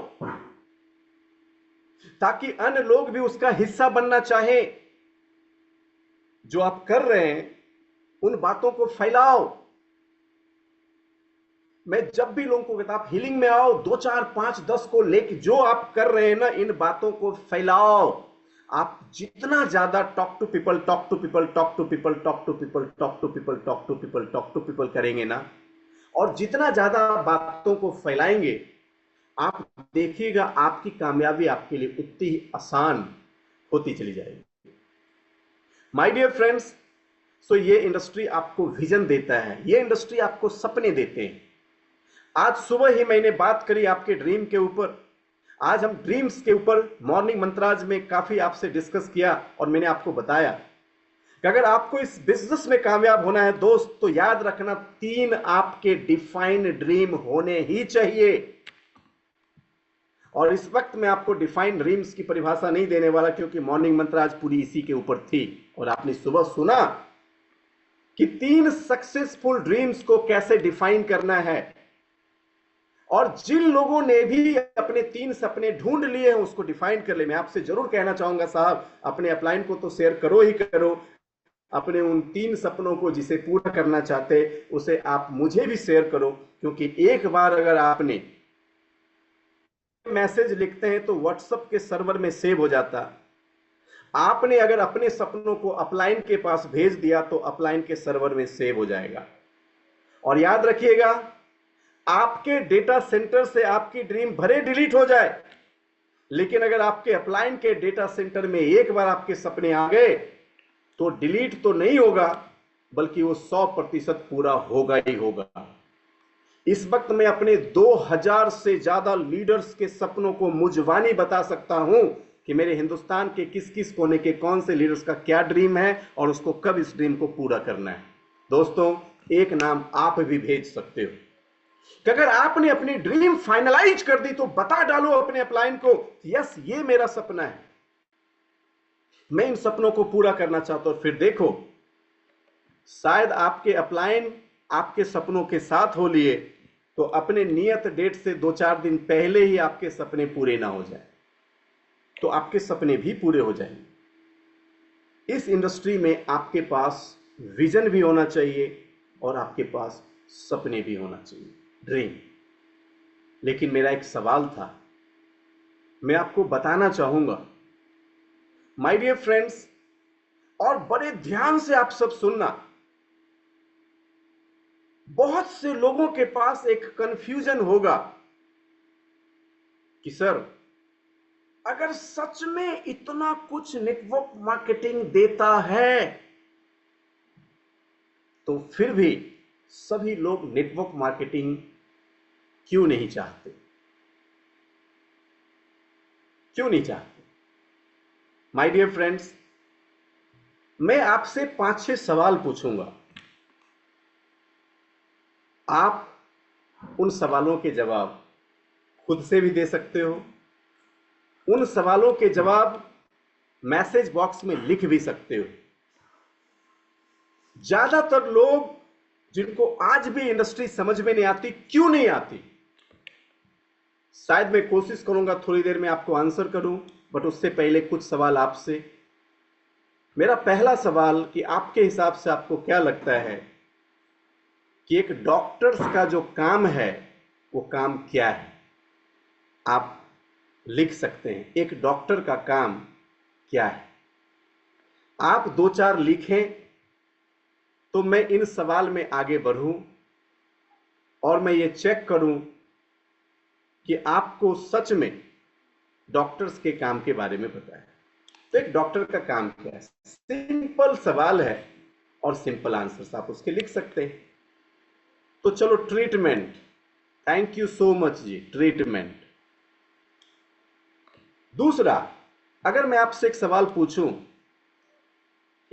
ताकि अन्य लोग भी उसका हिस्सा बनना चाहें। जो आप कर रहे हैं उन बातों को फैलाओ। मैं जब भी लोगों को कहता आप हीलिंग में आओ, 2, 4, 5, 10 को लेके जो आप कर रहे हैं ना, इन बातों को फैलाओ। आप जितना ज्यादा talk to people, talk to people, talk to people, talk to people, talk to people, talk to people, talk to people करेंगे ना, और जितना ज्यादा बातों को फैलाएंगे, आप देखिएगा आपकी कामयाबी आपके लिए उतनी ही आसान होती चली जाएगी। माय डियर फ्रेंड्स, सो ये इंडस्ट्री आपको विजन देता है, ये इंडस्ट्री आपको सपने देते हैं। आज सुबह ही मैंने बात करी आपके ड्रीम के ऊपर। आज हम ड्रीम्स के ऊपर मॉर्निंग मंत्राज में काफी आपसे डिस्कस किया, और मैंने आपको बताया कि अगर आपको इस बिजनेस में कामयाब होना है दोस्त, तो याद रखना 3 आपके डिफाइंड ड्रीम होने ही चाहिए। और इस वक्त मैं आपको डिफाइंड ड्रीम्स की परिभाषा नहीं देने वाला, क्योंकि मॉर्निंग मंत्राज पूरी इसी के ऊपर थी। और आपने सुबह सुना कि 3 सक्सेसफुल ड्रीम्स को कैसे डिफाइन करना है, और जिन लोगों ने भी अपने 3 सपने ढूंढ लिए हैं उसको डिफाइन कर ले। मैं आपसे जरूर कहना चाहूंगा साहब, अपने अपलाइन को तो शेयर करो ही करो, अपने उन 3 सपनों को जिसे पूरा करना चाहते उसे आप मुझे भी शेयर करो। क्योंकि एक बार अगर आपने मैसेज लिखते हैं तो व्हाट्सएप के सर्वर में सेव हो जाता। आपने अगर अपने सपनों को अपलाइन के पास भेज दिया तो अपलाइन के सर्वर में सेव हो जाएगा। और याद रखिएगा, आपके डेटा सेंटर से आपकी ड्रीम भले डिलीट हो जाए, लेकिन अगर आपके अपलाइन के डेटा सेंटर में एक बार आपके सपने आ गए तो डिलीट तो नहीं होगा, बल्कि वो 100% पूरा होगा ही होगा। इस वक्त मैं अपने 2000 से ज्यादा लीडर्स के सपनों को मुजवानी बता सकता हूं कि मेरे हिंदुस्तान के किस किस कोने के कौन से लीडर्स का क्या ड्रीम है और उसको कब इस ड्रीम को पूरा करना है। दोस्तों, एक नाम आप भी भेज सकते हो कि अगर आपने अपनी ड्रीम फाइनलाइज कर दी तो बता डालो अपने अपलाइन को, यस ये मेरा सपना है, मैं इन सपनों को पूरा करना चाहता हूं। फिर देखो, शायद आपके अपलाइन आपके सपनों के साथ हो लिए तो अपने नियत डेट से 2-4 दिन पहले ही आपके सपने पूरे ना हो जाए, तो आपके सपने भी पूरे हो जाएंगे। इस इंडस्ट्री में आपके पास विजन भी होना चाहिए और आपके पास सपने भी होना चाहिए, ड्रीम। लेकिन मेरा एक सवाल था, मैं आपको बताना चाहूंगा माय डियर फ्रेंड्स, और बड़े ध्यान से आप सब सुनना। बहुत से लोगों के पास एक कंफ्यूजन होगा कि सर, अगर सच में इतना कुछ नेटवर्क मार्केटिंग देता है तो फिर भी सभी लोग नेटवर्क मार्केटिंग क्यों नहीं चाहते? क्यों नहीं चाहते? माय डियर फ्रेंड्स, मैं आपसे 5-6 सवाल पूछूंगा। आप उन सवालों के जवाब खुद से भी दे सकते हो, उन सवालों के जवाब मैसेज बॉक्स में लिख भी सकते हो। ज्यादातर लोग जिनको आज भी इंडस्ट्री समझ में नहीं आती। क्यों नहीं आती? शायद मैं कोशिश करूंगा थोड़ी देर में आपको आंसर करूं, बट उससे पहले कुछ सवाल आपसे। मेरा पहला सवाल कि आपके हिसाब से आपको क्या लगता है कि एक डॉक्टर्स का जो काम है वो काम क्या है? आप लिख सकते हैं, एक डॉक्टर का काम क्या है। आप दो चार लिखें तो मैं इन सवाल में आगे बढ़ूं और मैं ये चेक करूं कि आपको सच में डॉक्टर्स के काम के बारे में पता है। तो एक डॉक्टर का काम क्या है? सिंपल सवाल है और सिंपल आंसर्स आप उसके लिख सकते हैं। तो चलो, treatment. Thank you so much ji, treatment. दूसरा, अगर मैं आपसे एक सवाल पूछूं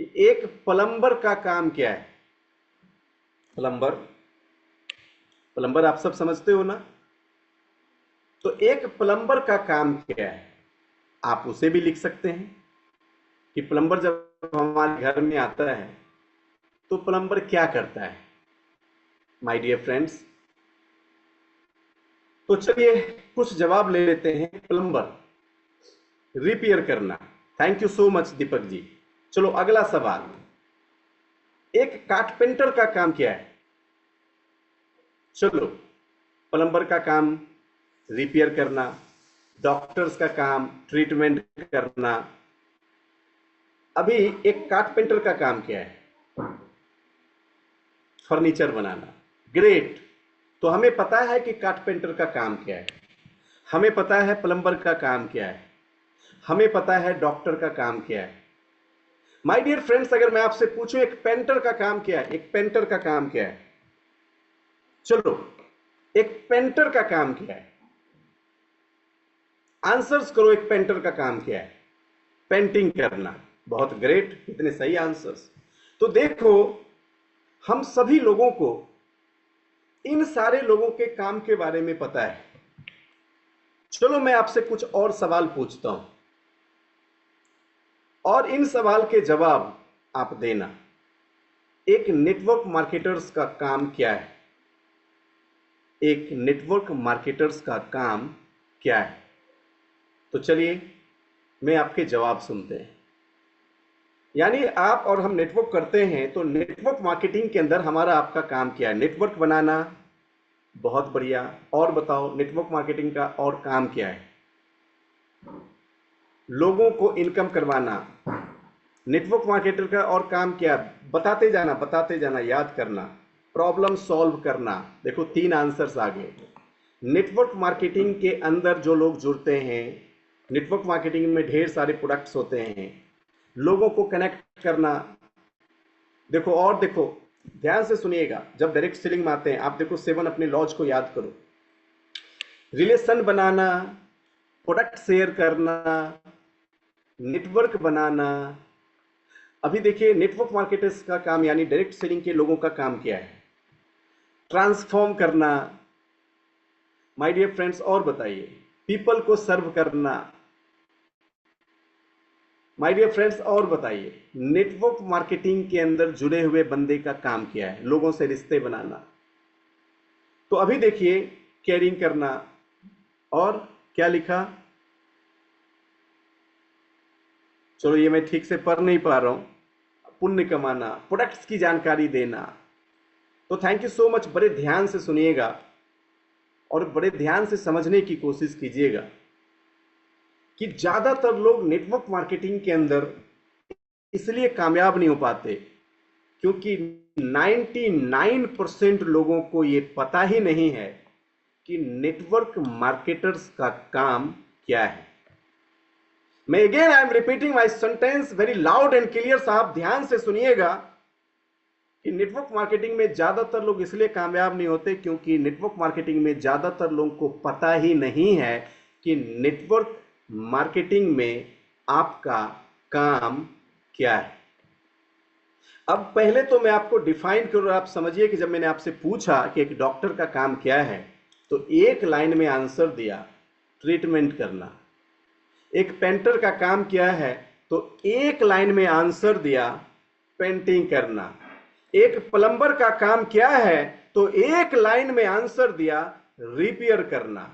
कि एक प्लम्बर का काम क्या है? प्लम्बर, प्लम्बर आप सब समझते हो ना? तो एक प्लम्बर का काम क्या है? आप उसे भी लिख सकते हैं कि प्लम्बर जब हमारे घर में आता है तो प्लम्बर क्या करता है। माय डियर फ्रेंड्स, तो चलिए कुछ जवाब ले लेते हैं। प्लम्बर, रिपेयर करना। Thank you so much Deepak ji. चलो अगला सवाल, एक कारपेंटर का काम क्या है? चलो, प्लम्बर का काम रिपेयर करना, डॉक्टर्स का काम ट्रीटमेंट करना। अभी एक कारपेंटर का काम क्या है? फर्नीचर बनाना। ग्रेट। तो हमें पता है कि कारपेंटर का काम क्या है, हमें पता है प्लम्बर का काम क्या है, हमें पता है डॉक्टर का काम क्या है। माय डियर फ्रेंड्स, अगर मैं आपसे पूछूं एक पेंटर का काम क्या है, एक पेंटर का काम क्या है? चलो, एक पेंटर का काम क्या है? आंसर्स करो, एक पेंटर का काम क्या है? पेंटिंग करना। बहुत ग्रेट, इतने सही आंसर्स। तो देखो, हम सभी लोगों को इन सारे लोगों के काम के बारे में पता है। चलो मैं आपसे कुछ और सवाल पूछता हूं और इन सवाल के जवाब आप देना। एक नेटवर्क मार्केटर्स का काम क्या है? एक नेटवर्क मार्केटर्स का काम क्या है? तो चलिए मैं आपके जवाब सुनते हैं। यानी आप और हम नेटवर्क करते हैं, तो नेटवर्क मार्केटिंग के अंदर हमारा आपका काम क्या है? नेटवर्क बनाना। बहुत बढ़िया। और बताओ, नेटवर्क मार्केटिंग का और काम क्या है? लोगों को इनकम करवाना। नेटवर्क मार्केटर का और काम क्या है? बताते जाना, याद करना। प्रॉब्लम सॉल्व करना। देखो, तीन आंसर्स आ गए। नेटवर्क मार्केटिंग के अंदर जो लोग जुड़ते हैं, नेटवर्क मार्केटिंग में ढेर सारे प्रोडक्ट्स होते हैं, लोगों को कनेक्ट करना। देखो, और देखो, ध्यान से सुनिएगा, जब डायरेक्ट सेलिंग में आते हैं, आप देखो 7 अपने लॉज को याद करो। रिलेशन बनाना, प्रोडक्ट शेयर करना, नेटवर्क बनाना। अभी देखिए, नेटवर्क मार्केटर्स का काम यानी डायरेक्ट सेलिंग के लोगों का काम क्या है? ट्रांसफॉर्म करना। माय डियर फ्रेंड्स, और बताइए, पीपल को सर्व करना। माय डियर फ्रेंड्स, और बताइए, नेटवर्क मार्केटिंग के अंदर जुड़े हुए बंदे का काम क्या है? लोगों से रिश्ते बनाना। तो अभी देखिए, केयरिंग करना, और क्या लिखा? चलो, ये मैं ठीक से पढ़ नहीं पा रहा हूं। पुण्य कमाना, प्रोडक्ट्स की जानकारी देना। तो थैंक यू सो मच। बड़े ध्यान से सुनिएगा और बड़े ध्यान से समझने की कोशिश कीजिएगा कि ज्यादातर लोग नेटवर्क मार्केटिंग के अंदर इसलिए कामयाब नहीं हो पाते क्योंकि 99% लोगों को ये पता ही नहीं है कि नेटवर्क मार्केटर्स का काम क्या है। मैं again I am repeating my sentence very loud and clear. साहब ध्यान से सुनिएगा कि नेटवर्क मार्केटिंग में ज्यादातर लोग इसलिए कामयाब नहीं होते क्योंकि नेटवर्क मार्केटिंग में ज्यादातर लोगों को पता ही नहीं है कि नेटवर्क मार्केटिंग में आपका काम क्या है। अब पहले तो मैं आपको डिफाइन करूं, आप समझिए कि जब मैंने आपसे पूछा कि एक डॉक्टर का काम क्या है, तो एक लाइन में आंसर दिया, ट्रीटमेंट करना। एक पेंटर का काम क्या है, तो एक लाइन में आंसर दिया, पेंटिंग करना। एक प्लम्बर का काम क्या है, तो एक लाइन में आंसर दिया, रिपेयर करना।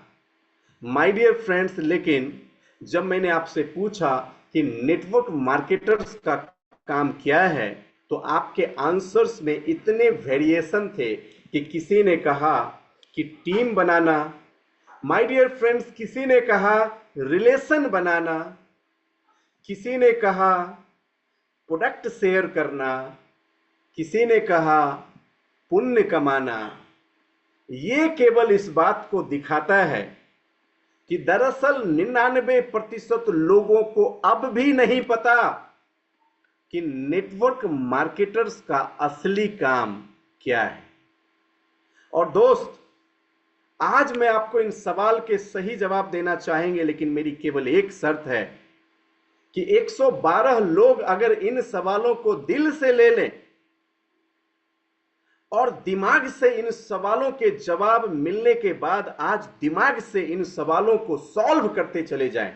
माय डियर फ्रेंड्स, लेकिन जब मैंने आपसे पूछा कि नेटवर्क मार्केटर्स का काम क्या है, तो आपके आंसर्स में इतने वेरिएशन थे कि किसी ने कहा कि टीम बनाना, माय डियर फ्रेंड्स, किसी ने कहा रिलेशन बनाना, किसी ने कहा प्रोडक्ट शेयर करना, किसी ने कहा पुण्य कमाना। ये केवल इस बात को दिखाता है कि दरअसल 99% लोगों को अब भी नहीं पता कि नेटवर्क मार्केटर्स का असली काम क्या है। और दोस्त, आज मैं आपको इन सवाल के सही जवाब देना चाहेंगे, लेकिन मेरी केवल एक शर्त है कि 112 लोग अगर इन सवालों को दिल से ले लें और दिमाग से इन सवालों के जवाब मिलने के बाद आज दिमाग से इन सवालों को सॉल्व करते चले जाएं,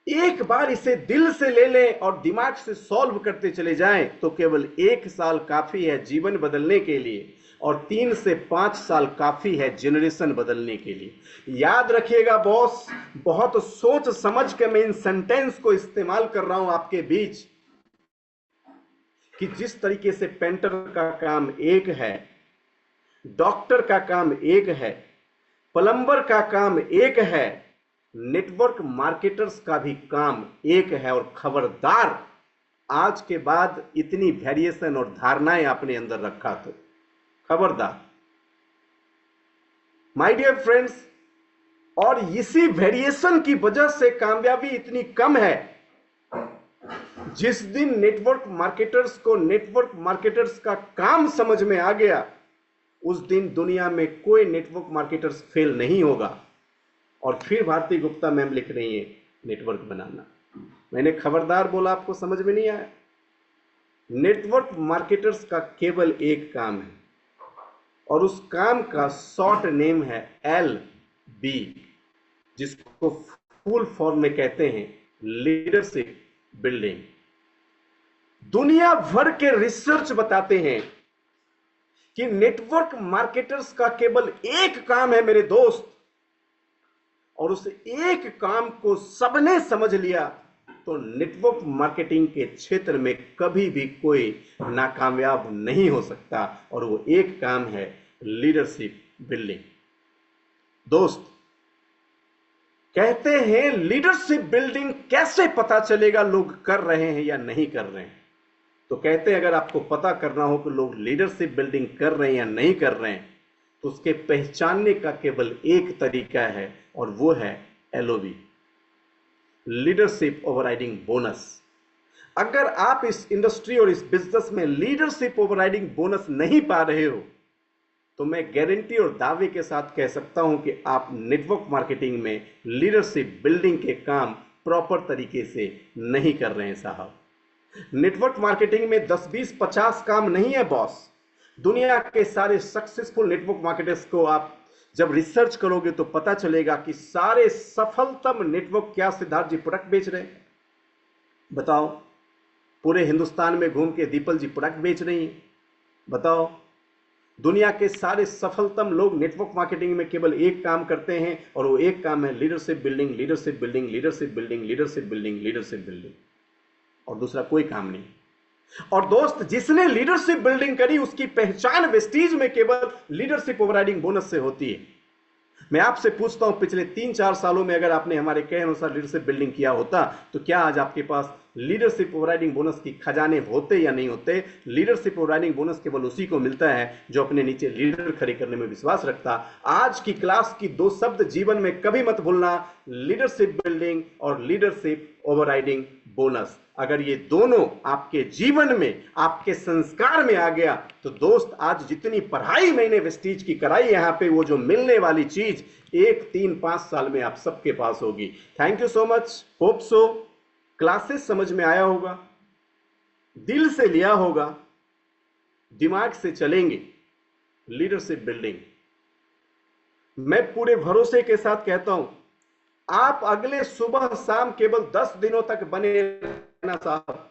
एक बार इसे दिल से ले लें और दिमाग से सॉल्व करते चले जाएं, तो केवल 1 साल काफी है जीवन बदलने के लिए और 3 से 5 साल काफी है जनरेशन बदलने के लिए। याद रखिएगा बॉस, बहुत सोच समझ के मैं इन सेंटेंस को इस्तेमाल कर रहा हूं आपके बीच, कि जिस तरीके से पेंटर का काम एक है, डॉक्टर का काम एक है, प्लम्बर का काम एक है, नेटवर्क मार्केटर्स का भी काम एक है। और खबरदार, आज के बाद इतनी वेरिएशन और धारणाएं आपने अंदर रखा तो खबरदार। माय डियर फ्रेंड्स, और इसी वेरिएशन की वजह से कामयाबी इतनी कम है। जिस दिन नेटवर्क मार्केटर्स को नेटवर्क मार्केटर्स का काम समझ में आ गया, उस दिन दुनिया में कोई नेटवर्क मार्केटर्स फेल नहीं होगा। और फिर भारती गुप्ता मैम लिख रही है नेटवर्क बनाना। मैंने खबरदार बोला, आपको समझ में नहीं आया? नेटवर्क मार्केटर्स का केवल एक काम है और उस काम का शॉर्ट नेम है LB, जिसको फुल फॉर्म में कहते हैं लीडरशिप बिल्डिंग। दुनिया भर के रिसर्च बताते हैं कि नेटवर्क मार्केटर्स का केवल एक काम है मेरे दोस्त, और उस एक काम को सबने समझ लिया तो नेटवर्क मार्केटिंग के क्षेत्र में कभी भी कोई नाकामयाब नहीं हो सकता, और वो एक काम है लीडरशिप बिल्डिंग। दोस्त, कहते हैं लीडरशिप बिल्डिंग कैसे पता चलेगा लोग कर रहे हैं या नहीं कर रहे हैं? तो कहते हैं अगर आपको पता करना हो कि लोग लीडरशिप बिल्डिंग कर रहे हैं या नहीं कर रहे हैं, तो उसके पहचानने का केवल एक तरीका है, और वो है LOB, लीडरशिप ओवरराइडिंग बोनस। अगर आप इस इंडस्ट्री और इस बिजनेस में लीडरशिप ओवरराइडिंग बोनस नहीं पा रहे हो, तो मैं गारंटी और दावे के साथ कह सकता हूं कि आप नेटवर्क मार्केटिंग में लीडरशिप बिल्डिंग के काम प्रॉपर तरीके से नहीं कर रहे हैं साहब। नेटवर्क मार्केटिंग में 10, 20, 50 काम नहीं है बॉस। दुनिया के सारे सक्सेसफुल नेटवर्क मार्केटर्स को आप जब रिसर्च करोगे तो पता चलेगा कि सारे सफलतम नेटवर्क क्या सिद्धार्थ जी प्रोडक्ट बेच रहे हैं? बताओ। पूरे हिंदुस्तान में घूम के दीपल जी प्रोडक्ट बेच रही हैं। बताओ। दुनिया के सारे सफलतम लोग नेटवर्क मार्केटिंग में केवल एक काम करते हैं, और वो एक काम है leadership building, leadership building, leadership building, leadership building, leadership building, और दूसरा कोई काम नहीं। और दोस्त, जिसने लीडरशिप बिल्डिंग करी उसकी पहचान वेस्टीज में केवल लीडरशिप ओवरराइडिंग बोनस से होती है। मैं आपसे पूछता हूं, पिछले 3-4 सालों में अगर आपने हमारे कहे अनुसार लीडरशिप बिल्डिंग किया होता, तो क्या आज आपके पास लीडरशिप ओवरराइडिंग बोनस की खजाने होते या नहीं होते? लीडरशिप ओवरराइडिंग बोनस केवल उसी को मिलता है जो अपने नीचे लीडर खड़े करने में विश्वास रखता। आज की क्लास की 2 शब्द जीवन में कभी मत भूलना, लीडरशिप बिल्डिंग और लीडरशिप ओवरराइडिंग बोनस। अगर ये दोनों आपके जीवन में, आपके संस्कार में आ गया, तो दोस्त आज जितनी पढ़ाई मैंने वेस्टीज की कराई यहां पे, वो जो मिलने वाली चीज 1, 3, 5 साल में आप सबके पास होगी। Thank you so much. Hope so classes समझ में आया होगा, दिल से लिया होगा, दिमाग से चलेंगे। लीडरशिप बिल्डिंग, मैं पूरे भरोसे के साथ कहता हूं, आप अगले सुबह शाम केवल 10 दिनों तक बने रहना साहब।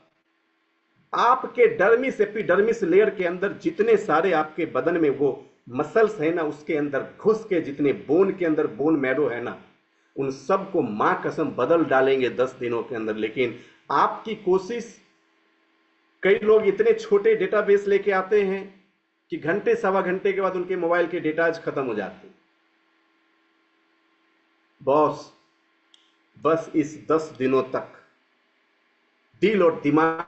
आपके डर्मिस एपिडर्मिस लेयर के अंदर जितने सारे आपके बदन में वो मसल्स है ना, उसके अंदर घुस के जितने बोन के अंदर बोन मैरो है ना, उन सब को मां कसम बदल डालेंगे 10 दिनों के अंदर। लेकिन आपकी कोशिश, कई लोग इतने छोटे डेटाबेस लेके आते हैं कि घंटे सवा घंटे के बाद उनके मोबाइल के डेटाज खत्म हो जाते हैं। बॉस, बस इस 10 दिनों तक दिल और दिमाग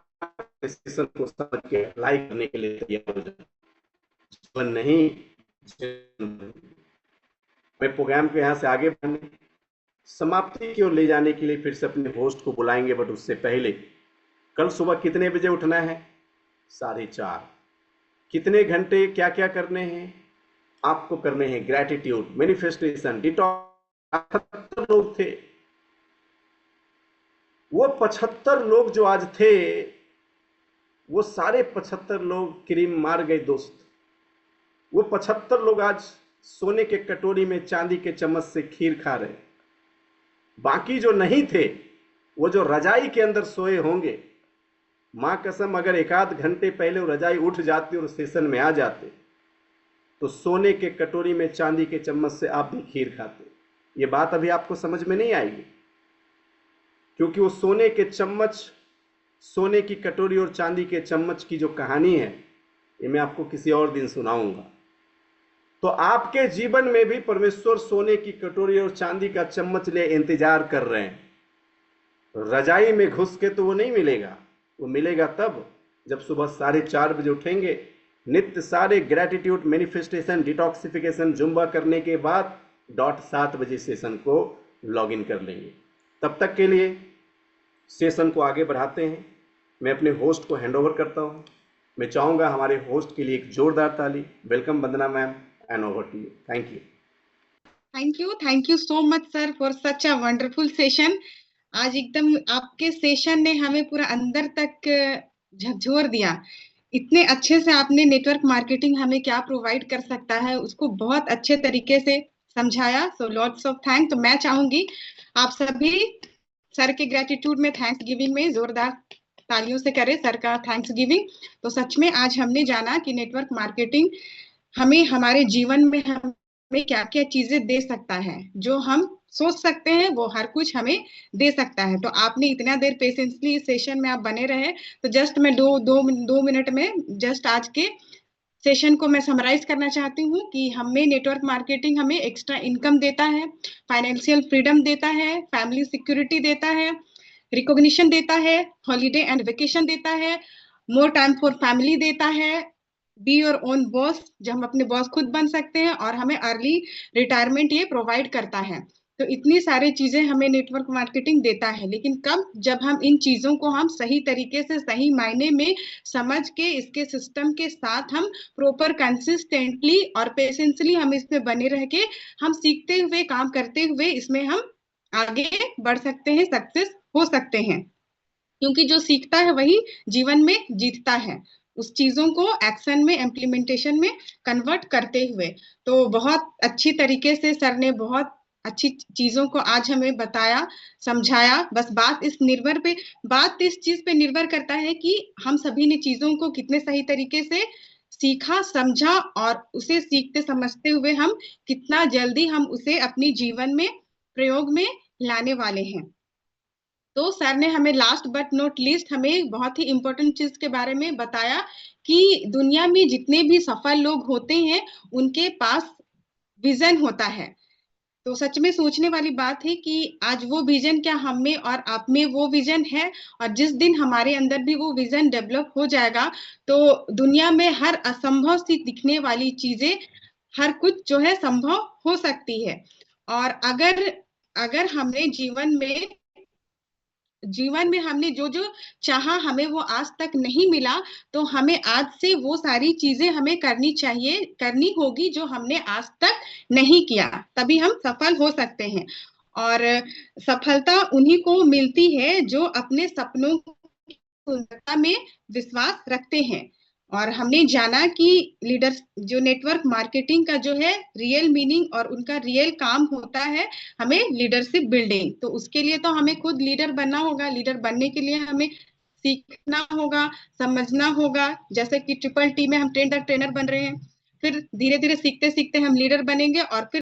सेशन को समझ के अप्लाई करने के लिए तैयार हो जाए। जीवन नहीं, मैं प्रोग्राम को यहां से आगे बढ़ने, समाप्ति की ओर ले जाने के लिए फिर से अपने होस्ट को बुलाएंगे, बट उससे पहले कल सुबह कितने बजे उठना है? 4:30। कितने घंटे क्या क्या करने हैं? आपको करने हैं ग्रैटिट्यूड, मैनिफेस्टेशन, डिटॉक्स। 75 लोग थे, वो 75 लोग जो आज थे, वो सारे 75 लोग क्रीम मार गए दोस्त। वो 75 लोग आज सोने के कटोरी में चांदी के चम्मच से खीर खा रहे। बाकी जो नहीं थे, वो जो रजाई के अंदर सोए होंगे, मां कसम अगर एक आध घंटे पहले वो रजाई उठ जाती और सेशन में आ जाते, तो सोने के कटोरी में चांदी के चम्मच से आप भी खीर खाते। ये बात अभी आपको समझ में नहीं आएगी, क्योंकि वो सोने के चम्मच, सोने की कटोरी और चांदी के चम्मच की जो कहानी है, ये मैं आपको किसी और दिन सुनाऊंगा। तो आपके जीवन में भी परमेश्वर सोने की कटोरी और चांदी का चम्मच ले इंतजार कर रहे हैं। रजाई में घुस के तो वो नहीं मिलेगा, वो मिलेगा तब जब सुबह 4:30 बजे उठेंगे, नित्य सारे ग्रैटिट्यूड, मैनिफेस्टेशन, डिटॉक्सिफिकेशन, जुम्बा करने के बाद 7 बजे सेशन को लॉग इन कर लेंगे। तब तक के लिए सेशन को आगे बढ़ाते हैं। मैं अपने होस्ट को हैंड ओवर करता हूं। मैं चाहूंगा हमारे होस्ट के लिए एक जोरदार ताली। Welcome Vandana ma'am, and over to you. Thank you. Thank you so much sir for such a wonderful session. आज एकदम आपके सेशन ने हमें पूरा अंदर तक झकझोर दिया। इतने अच्छे से आपने नेटवर्क मार्केटिंग हमें क्या प्रोवाइड कर सकता है उसको बहुत अच्छे तरीके से समझाया। So lots of thank. तो मैं चाहूंगी आप सभी सर के ग्रेटिट्यूड में, थैंक्स गिविंग में जोरदार तालियों से करें सर का थैंक्स गिविंग। तो सच में आज हमने जाना कि नेटवर्क मार्केटिंग हमें हमारे जीवन में हमें क्या क्या चीजें दे सकता है। जो हम सोच सकते हैं वो हर कुछ हमें दे सकता है। तो आपने इतना देर पेशेंसली इस सेशन में आप बने रहे। तो जस्ट मैं दो मिनट में जस्ट आज के सेशन को मैं समराइज करना चाहती हूँ कि हमें नेटवर्क मार्केटिंग हमें एक्स्ट्रा इनकम देता है, फाइनेंशियल फ्रीडम देता है, फैमिली सिक्योरिटी देता है, रिकॉग्निशन देता है, हॉलीडे एंड वेकेशन देता है, मोर टाइम फॉर फैमिली देता है, बी योर ओन बॉस, जब हम अपने बॉस खुद बन सकते हैं, और हमें अर्ली रिटायरमेंट ये प्रोवाइड करता है। तो इतनी सारी चीजें हमें नेटवर्क मार्केटिंग देता है। लेकिन कब? जब हम इन चीजों को हम सही तरीके से, सही मायने में समझ के, इसके सिस्टम के साथ हम प्रॉपर कंसिस्टेंटली और पेशेंसली हम इसमें बने रह के हम सीखते हुए, काम करते हुए इसमें हम आगे बढ़ सकते हैं, सक्सेस हो सकते हैं। क्योंकि जो सीखता है वही जीवन में जीतता है, उस चीजों को एक्शन में, इम्प्लीमेंटेशन में कन्वर्ट करते हुए। तो बहुत अच्छी तरीके से सर ने बहुत अच्छी चीजों को आज हमें बताया, समझाया। बस बात इस चीज पे निर्भर करता है कि हम सभी ने चीजों को कितने सही तरीके से सीखा, समझा, और उसे सीखते समझते हुए हम कितना जल्दी हम उसे अपनी जीवन में प्रयोग में लाने वाले हैं। तो सर ने हमें लास्ट बट नॉट लीस्ट हमें बहुत ही इंपॉर्टेंट चीज के बारे में बताया कि दुनिया में जितने भी सफल लोग होते हैं उनके पास विजन होता है। तो सच में सोचने वाली बात है कि आज वो विजन क्या हम में और आप में वो विजन है। और जिस दिन हमारे अंदर भी वो विजन डेवलप हो जाएगा तो दुनिया में हर असंभव सी दिखने वाली चीजें, हर कुछ जो है संभव हो सकती है। और अगर हमने जीवन में हमने जो जो चाहा हमें वो आज तक नहीं मिला, तो हमें आज से वो सारी चीजें हमें करनी चाहिए, करनी होगी जो हमने आज तक नहीं किया, तभी हम सफल हो सकते हैं। और सफलता उन्हीं को मिलती है जो अपने सपनों की पूर्णता में विश्वास रखते हैं। और हमने जाना कि लीडर जो नेटवर्क मार्केटिंग का जो है रियल मीनिंग और उनका रियल काम होता है हमें लीडरशिप बिल्डिंग। तो उसके लिए तो हमें खुद लीडर बनना होगा। लीडर बनने के लिए हमें सीखना होगा, समझना होगा। जैसे कि ट्रिपल टी में हम ट्रेनर बन रहे हैं, फिर धीरे धीरे सीखते सीखते हम लीडर बनेंगे और फिर